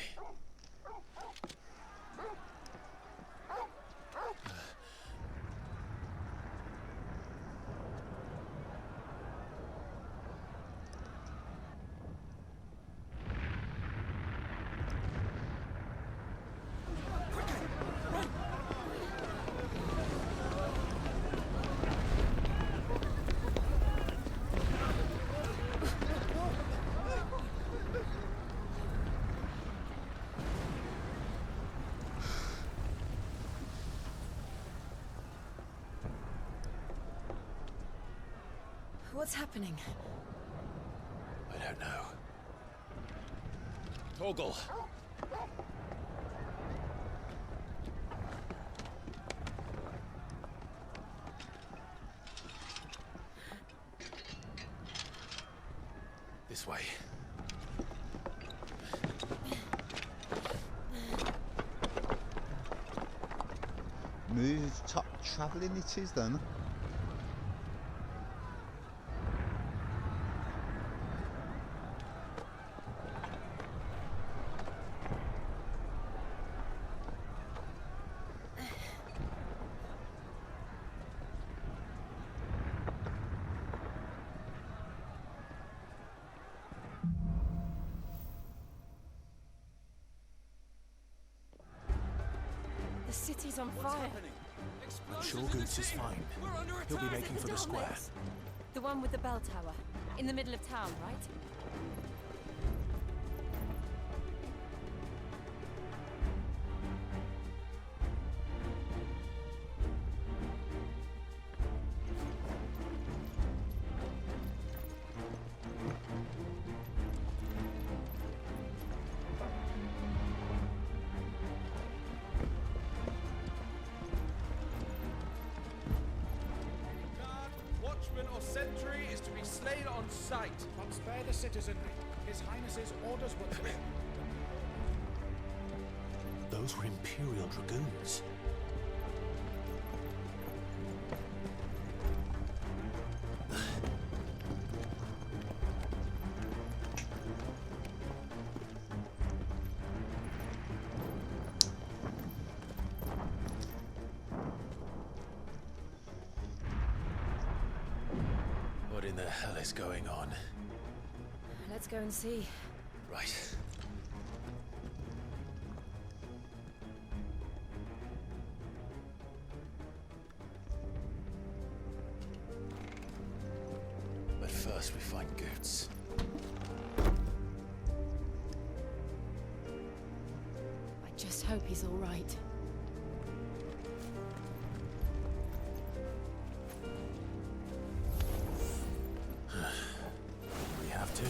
What's happening? I don't know. Torgal. This way. Move top travelling it is then. The city's on fire. I'm sure Goots is fine. He'll be making for the square. The one with the bell tower. In the middle of town, right? Watchman or sentry is to be slain on sight. But spare the citizenry. His Highness's orders were clear. Those were Imperial Dragoons. What in the hell is going on? Let's go and see. Right. But first we find Goots. I just hope he's all right. We have to.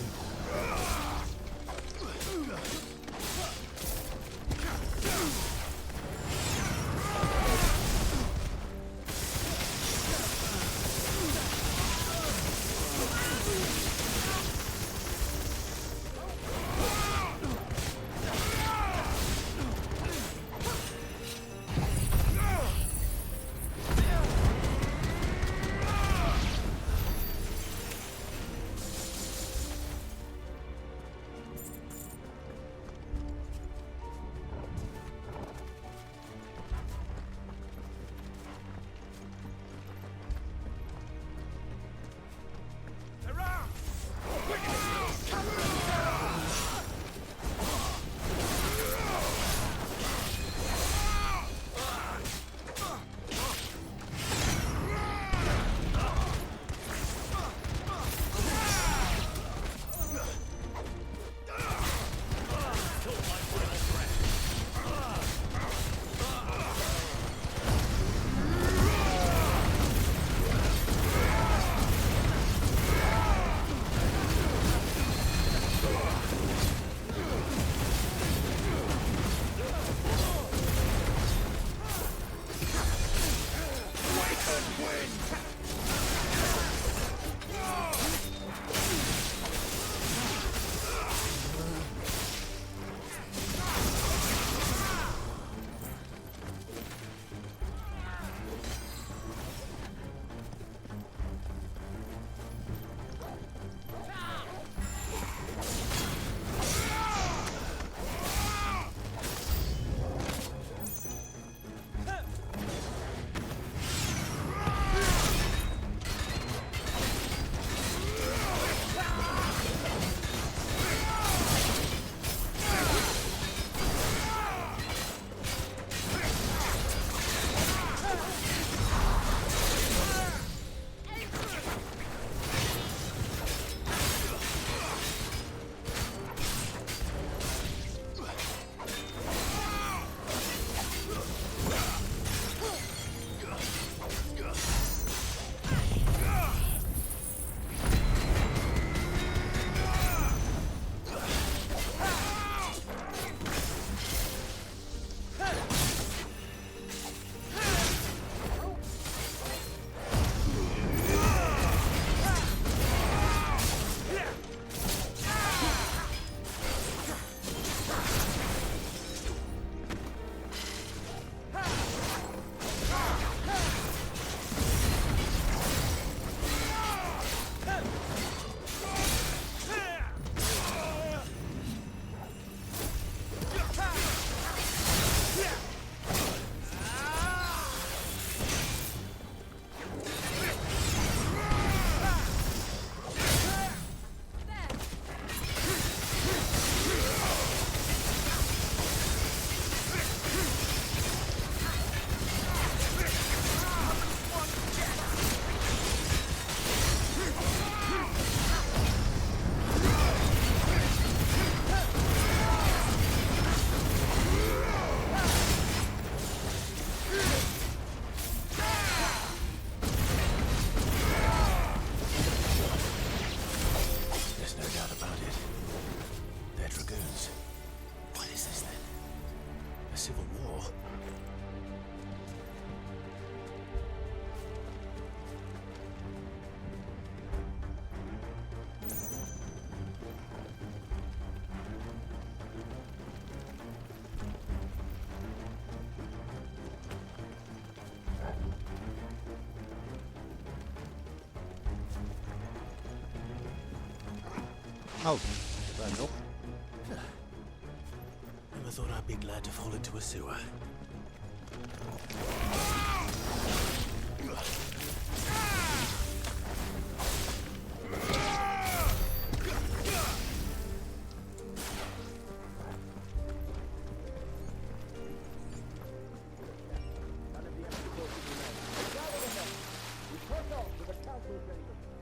civil war. Oh, fair enough. Never thought I'd be glad to fall into a sewer.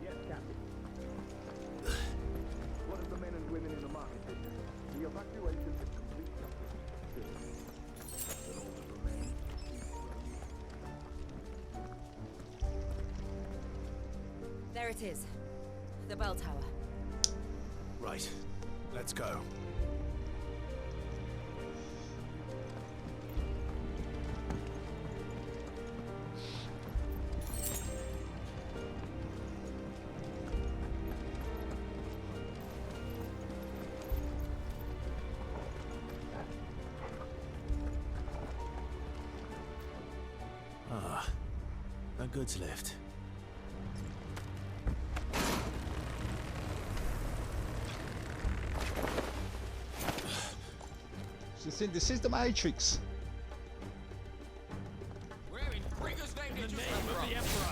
Yes, Captain. What of the men and women in the market district? The evacuation is complete. Then all that remains There it is. The bell tower. Right, let's go. Ah, a goods lift. This is the Matrix. Where in Brigger's name did you come from? The Emperor.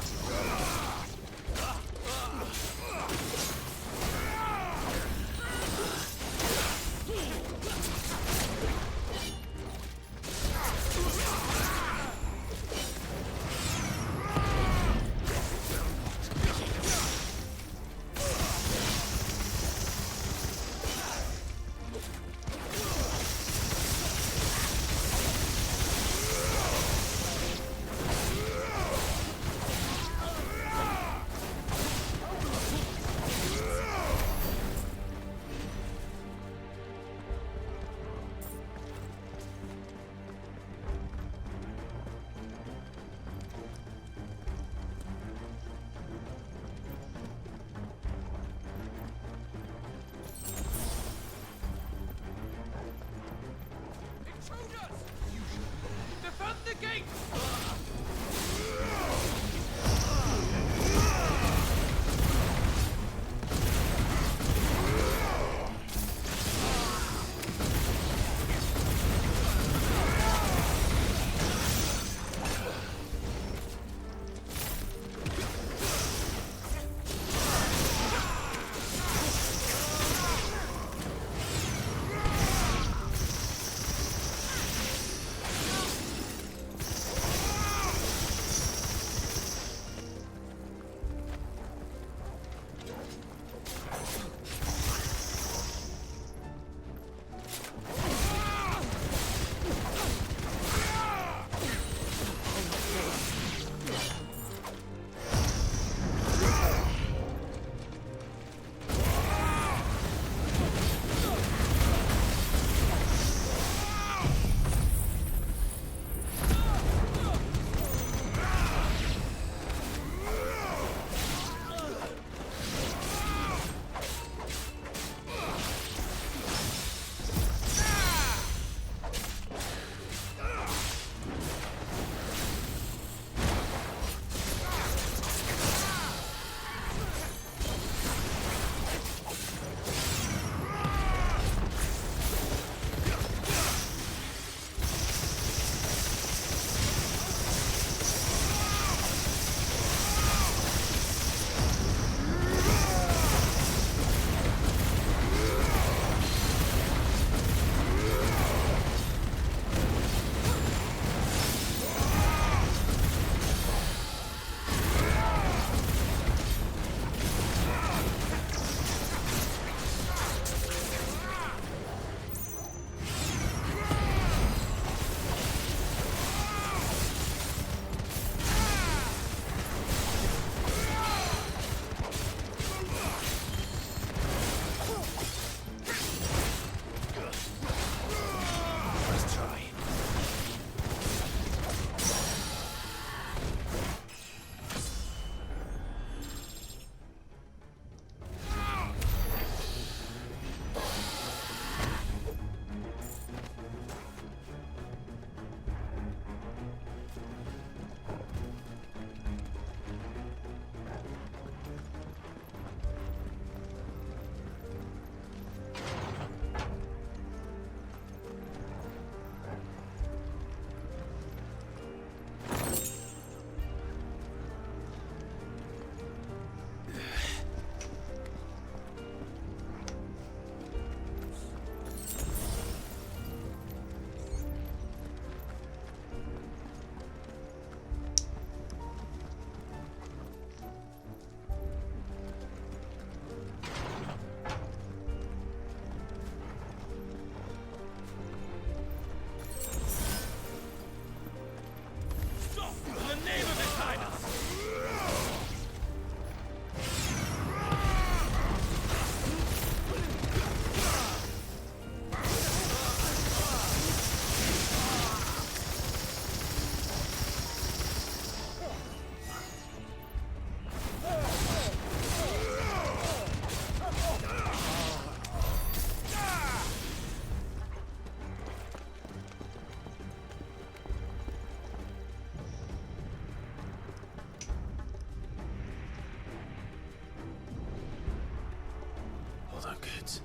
bastards.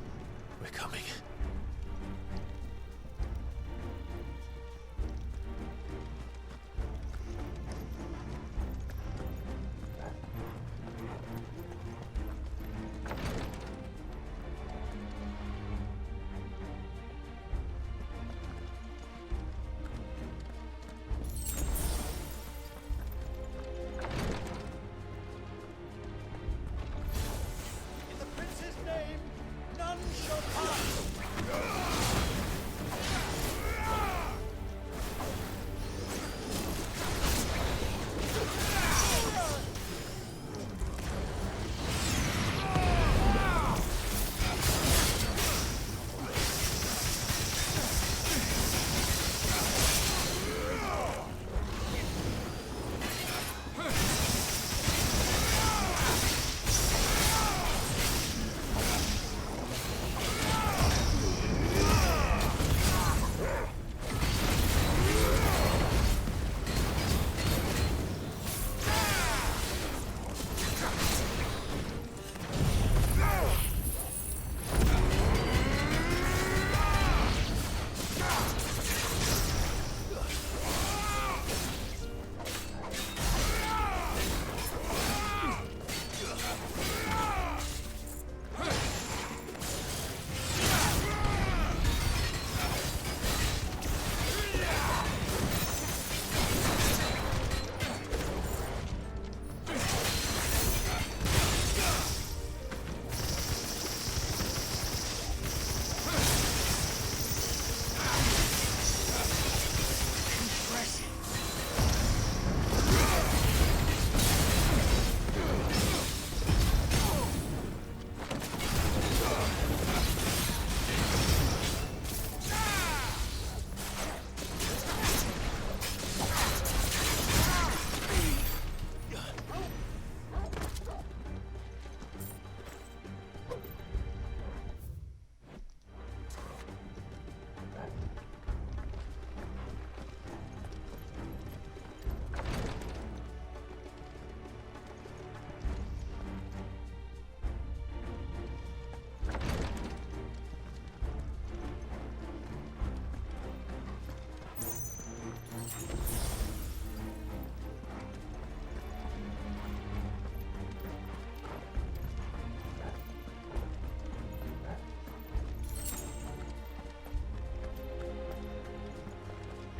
We're coming. In the prince's name, none shall pass!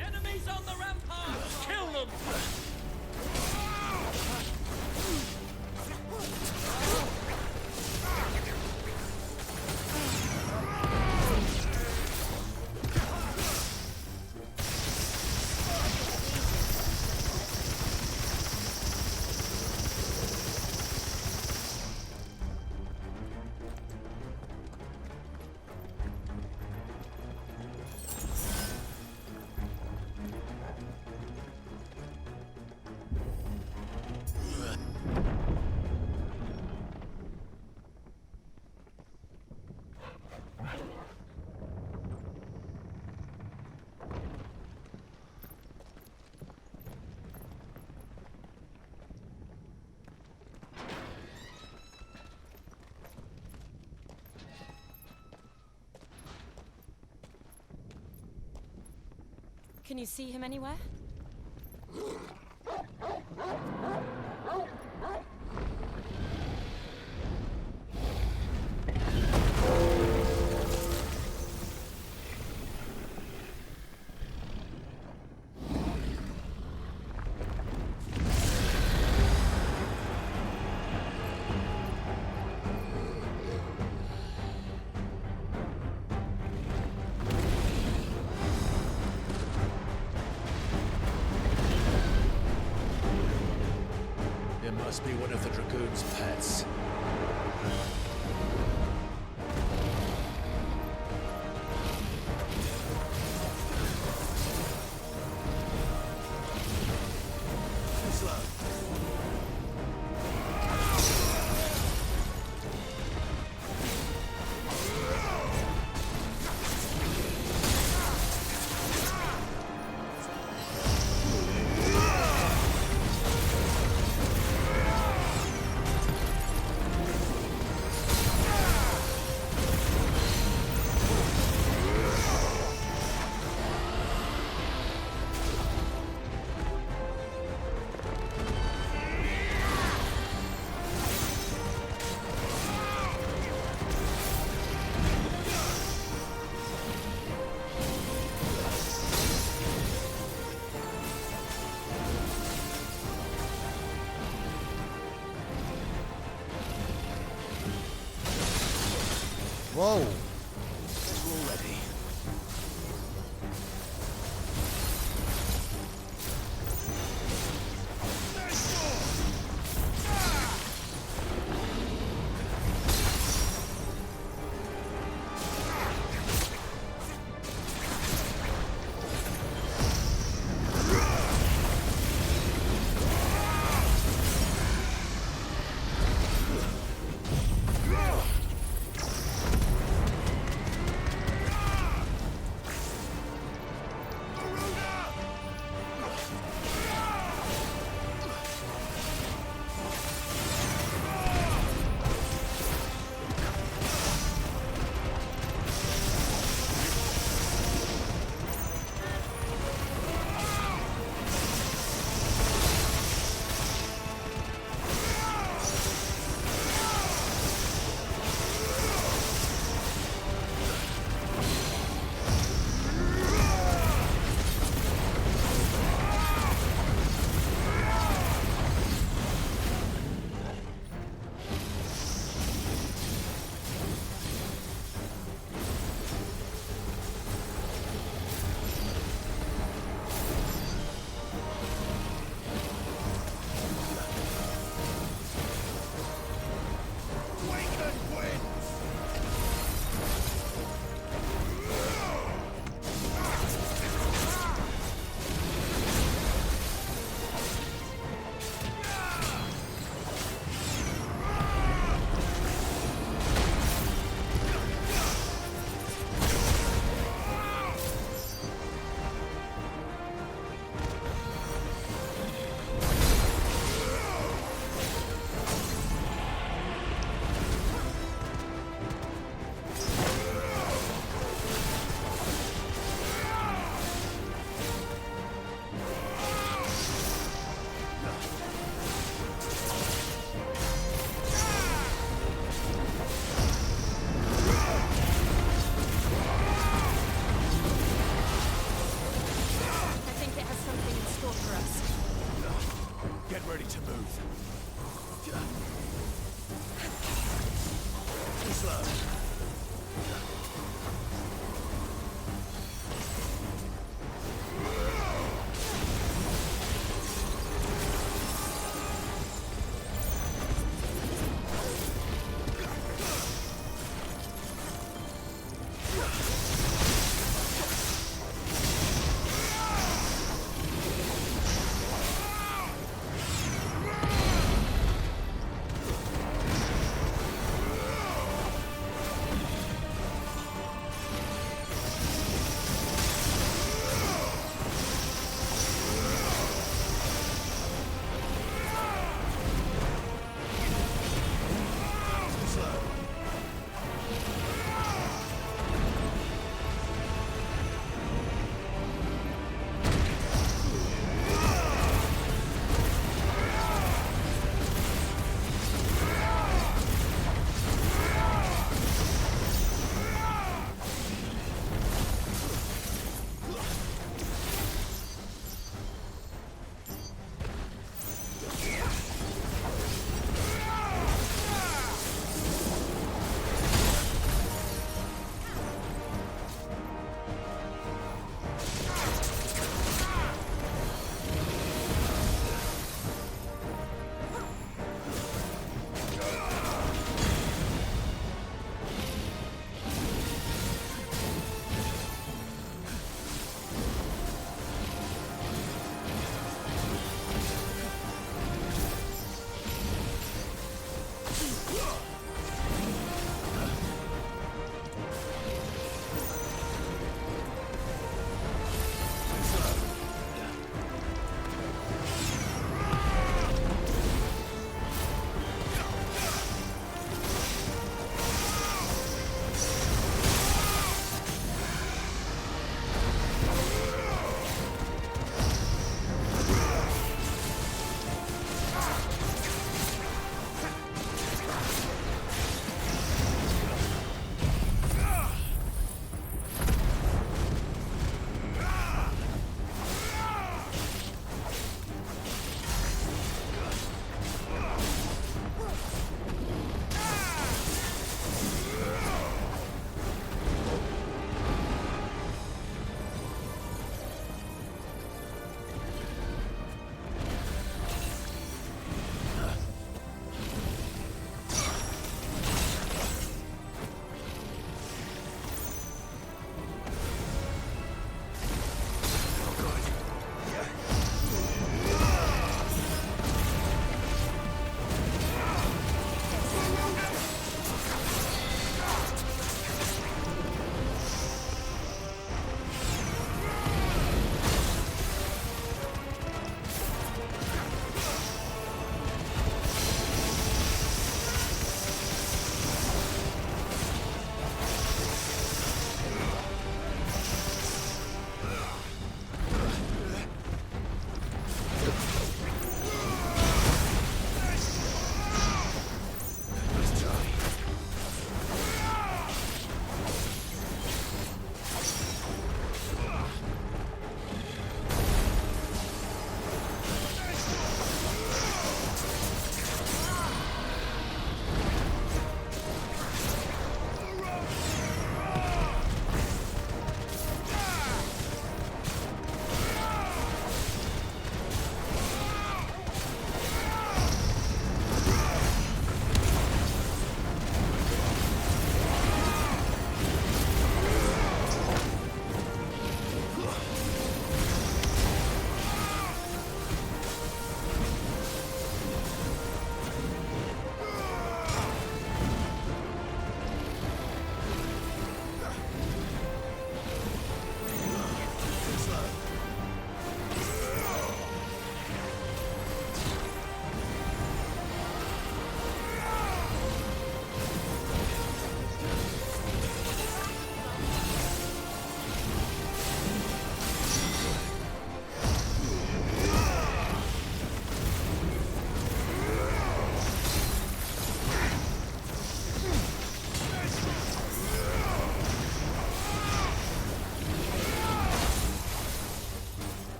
Enemies on the ramparts! Kill them! Can you see him anywhere? Must be one of the Dragoon's pets. Whoa! Guess we're all ready.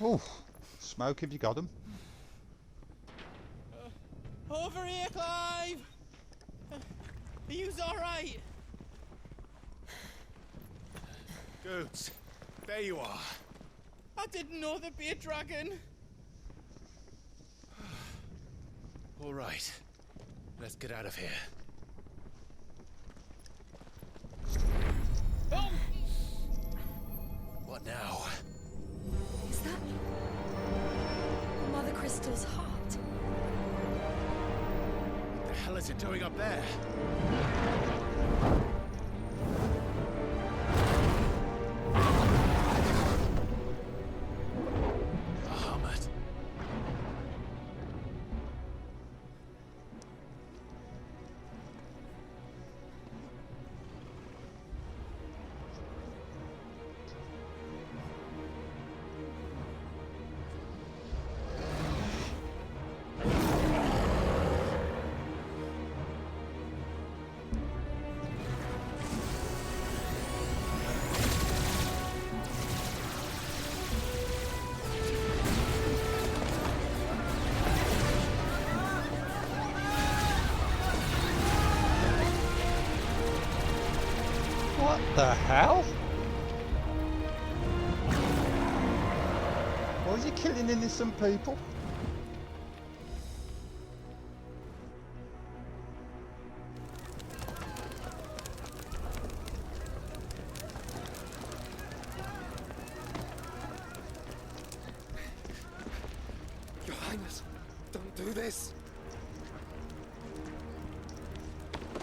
Oh, smoke if you got them. Over here, Clive! Are you alright? Goods, there you are. I didn't know there'd be a dragon. All right, let's get out of here. Oh! What now? Is that Mother Crystal's heart? What the hell is it doing up there? Bahamut. What the hell? Why is he killing innocent people? Your Highness, don't do this.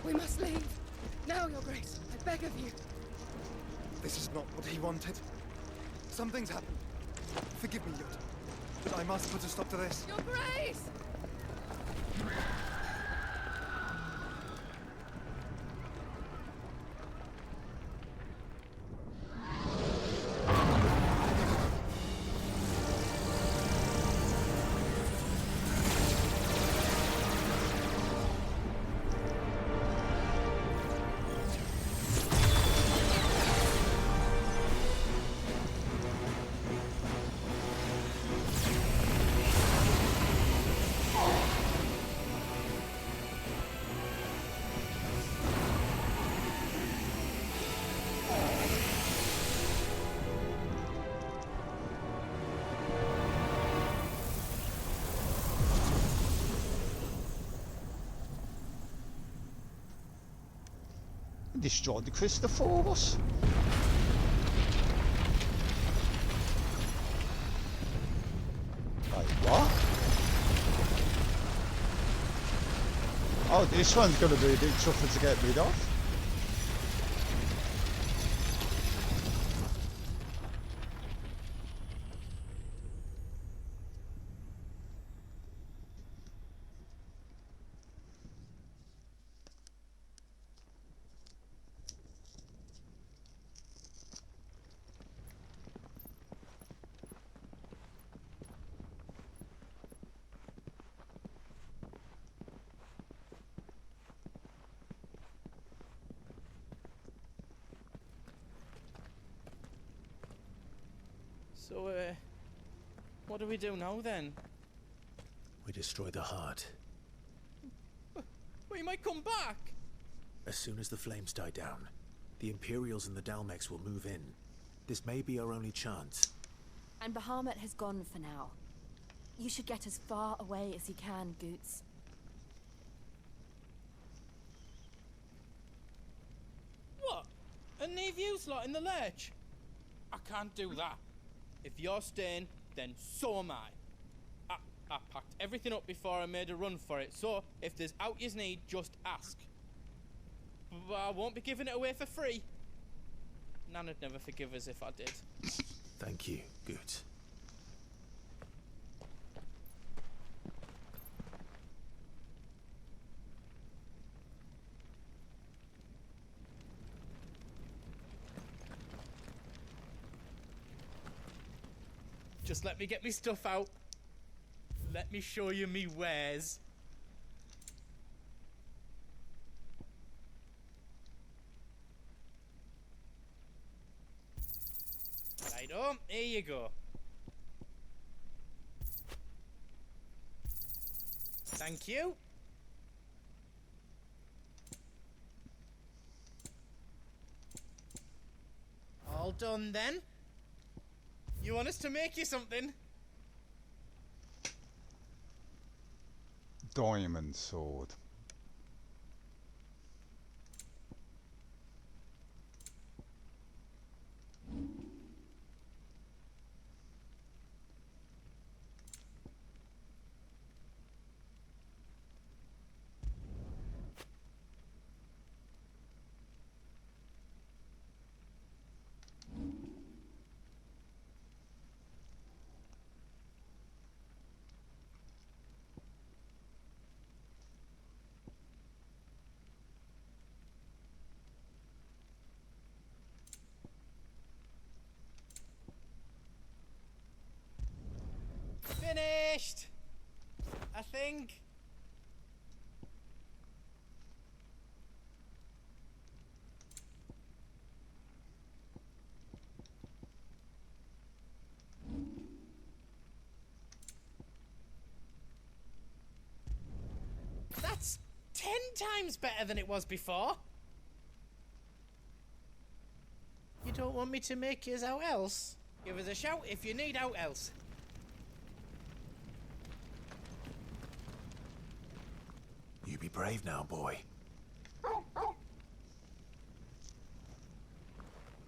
We must leave. Now, Your Grace. I beg of you. This is not what he wanted. Something's happened. Forgive me, Yod, but I must put a stop to this. Your Grace! Destroyed the crystal for us. Wait, what? Oh, this one's going to be a bit tougher to get rid of. So, what do we do now then? We destroy the heart. Well, he might come back! As soon as the flames die down, the Imperials and the Dalmex will move in. This may be our only chance. And Bahamut has gone for now. You should get as far away as you can, Goots. What? And leave you slot in the lurch? I can't do that. If you're staying, then so am I. I packed everything up before I made a run for it, so if there's out yous need, just ask. But I won't be giving it away for free. Nana'd never forgive us if I did. Thank you, Goots. Just let me get me stuff out. Let me show you me wares. Right on, here you go. Thank you. All done then. You want us to make you something? Diamond sword. Finished! I think. That's 10 times better than it was before. You don't want me to make yours out else? Give us a shout if you need out else. You be brave now, boy.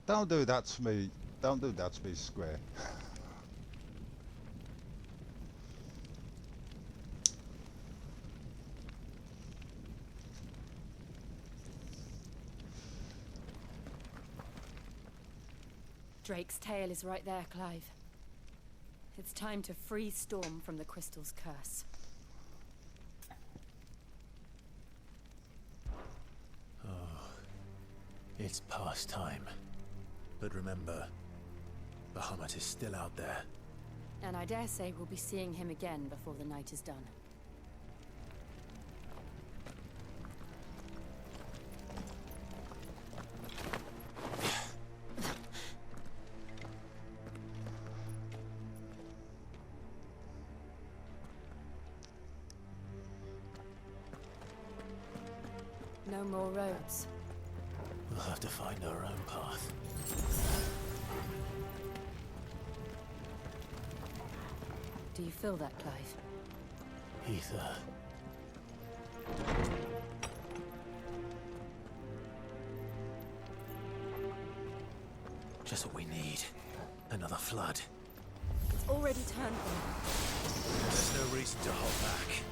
Don't do that to me. Don't do that to me, Square. Drake's tail is right there, Clive. It's time to free Storm from the crystal's curse. It's past time. But remember, Bahamut is still out there. And I dare say we'll be seeing him again before the night is done. No more roads. We'll have to find our own path. Do you feel that, Clive? Ether. Just what we need. Another flood. It's already turned them. There's no reason to hold back.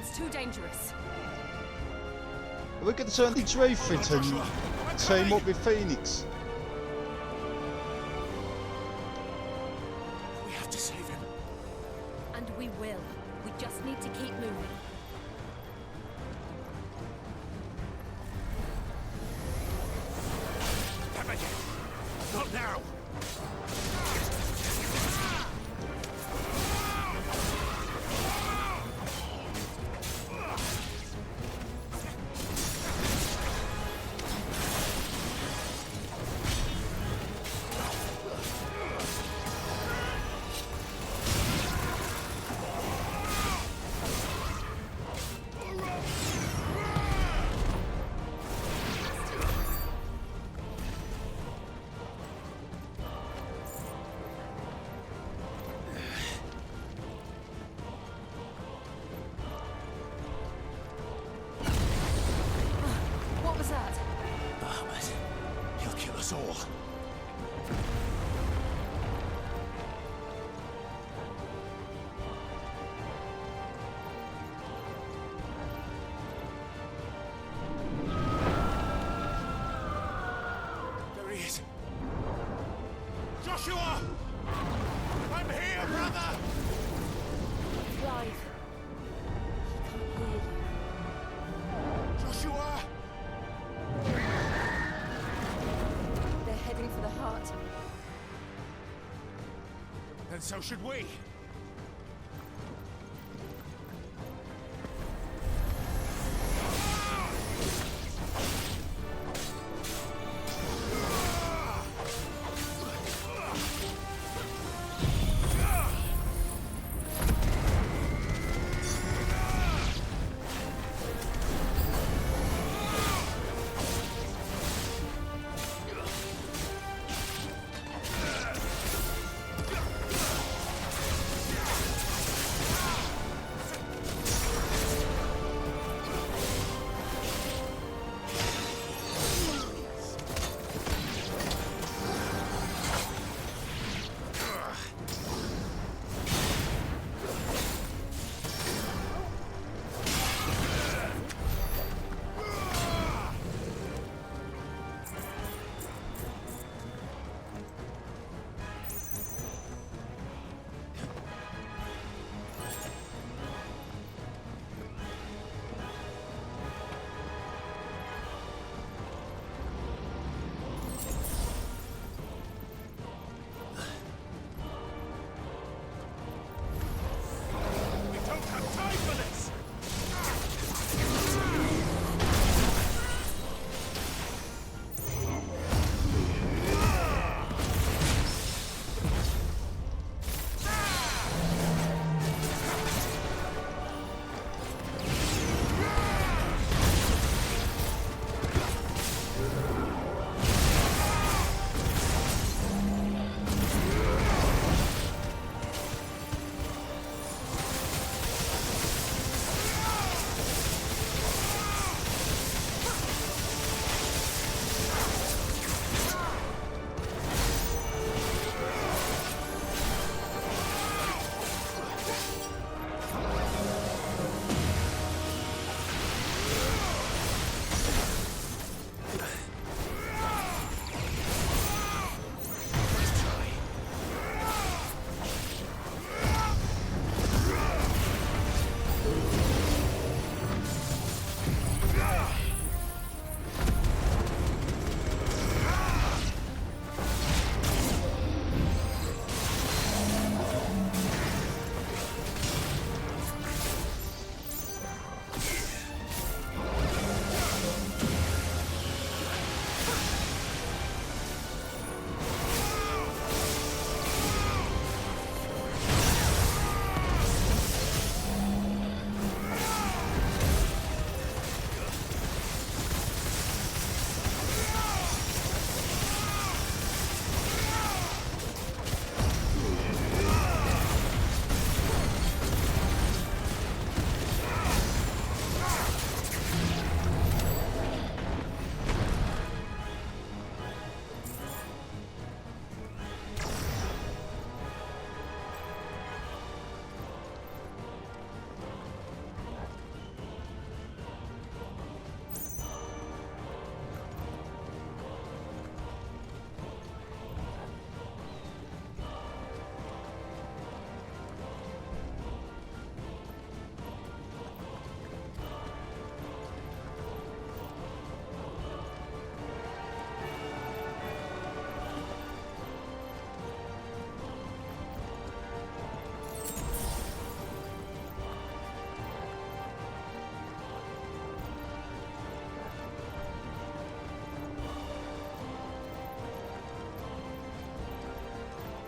It's too dangerous. Are we going to turn the Dreyfrit and team up with Phoenix? We have to save him. And we will. We just need to keep moving. Not now! What was that? Bahamut. He'll kill us all. There he is. Joshua! I'm here, brother! Clive. He can't hear you. Joshua! They're heading for the heart. And so should we.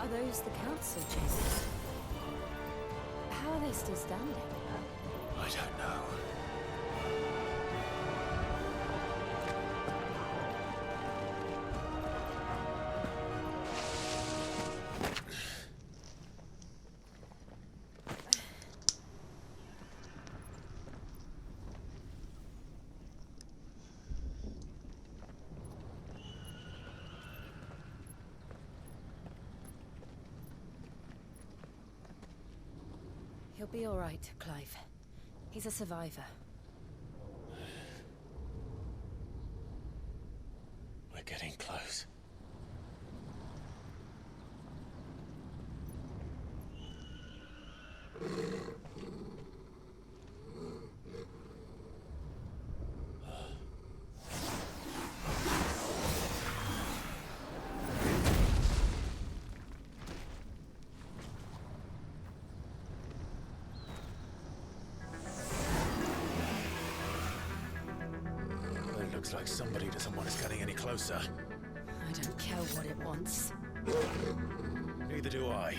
Are those the council chambers? How are they still standing? I don't know. He'll be all right, Clive. He's a survivor. We're getting close. Looks like somebody doesn't want us getting any closer. I don't care what it wants. Neither do I.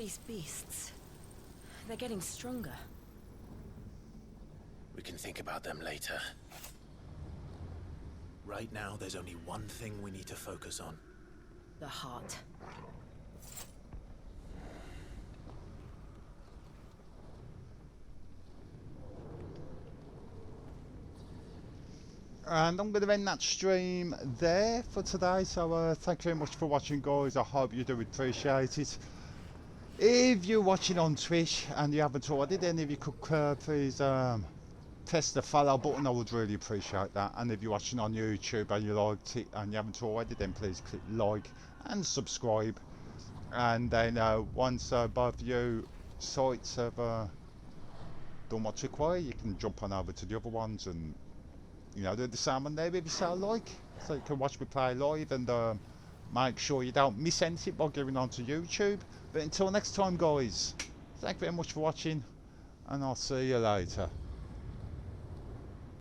these beasts? They're getting stronger. We can think about them later. Right now, there's only one thing we need to focus on. The heart. And I'm going to end that stream there for today. So thank you very much for watching, guys. I hope you do appreciate it. If you're watching on Twitch and you haven't already, then if you could please press the follow button, I would really appreciate that. And if you're watching on YouTube and you liked it and you haven't already, then please click like and subscribe. And then once both you sites have done what's required, you can jump on over to the other ones and, you know, do the same on there if you so like. So you can watch me play live and make sure you don't miss anything by going on to YouTube. But until next time, guys, thank you very much for watching, and I'll see you later.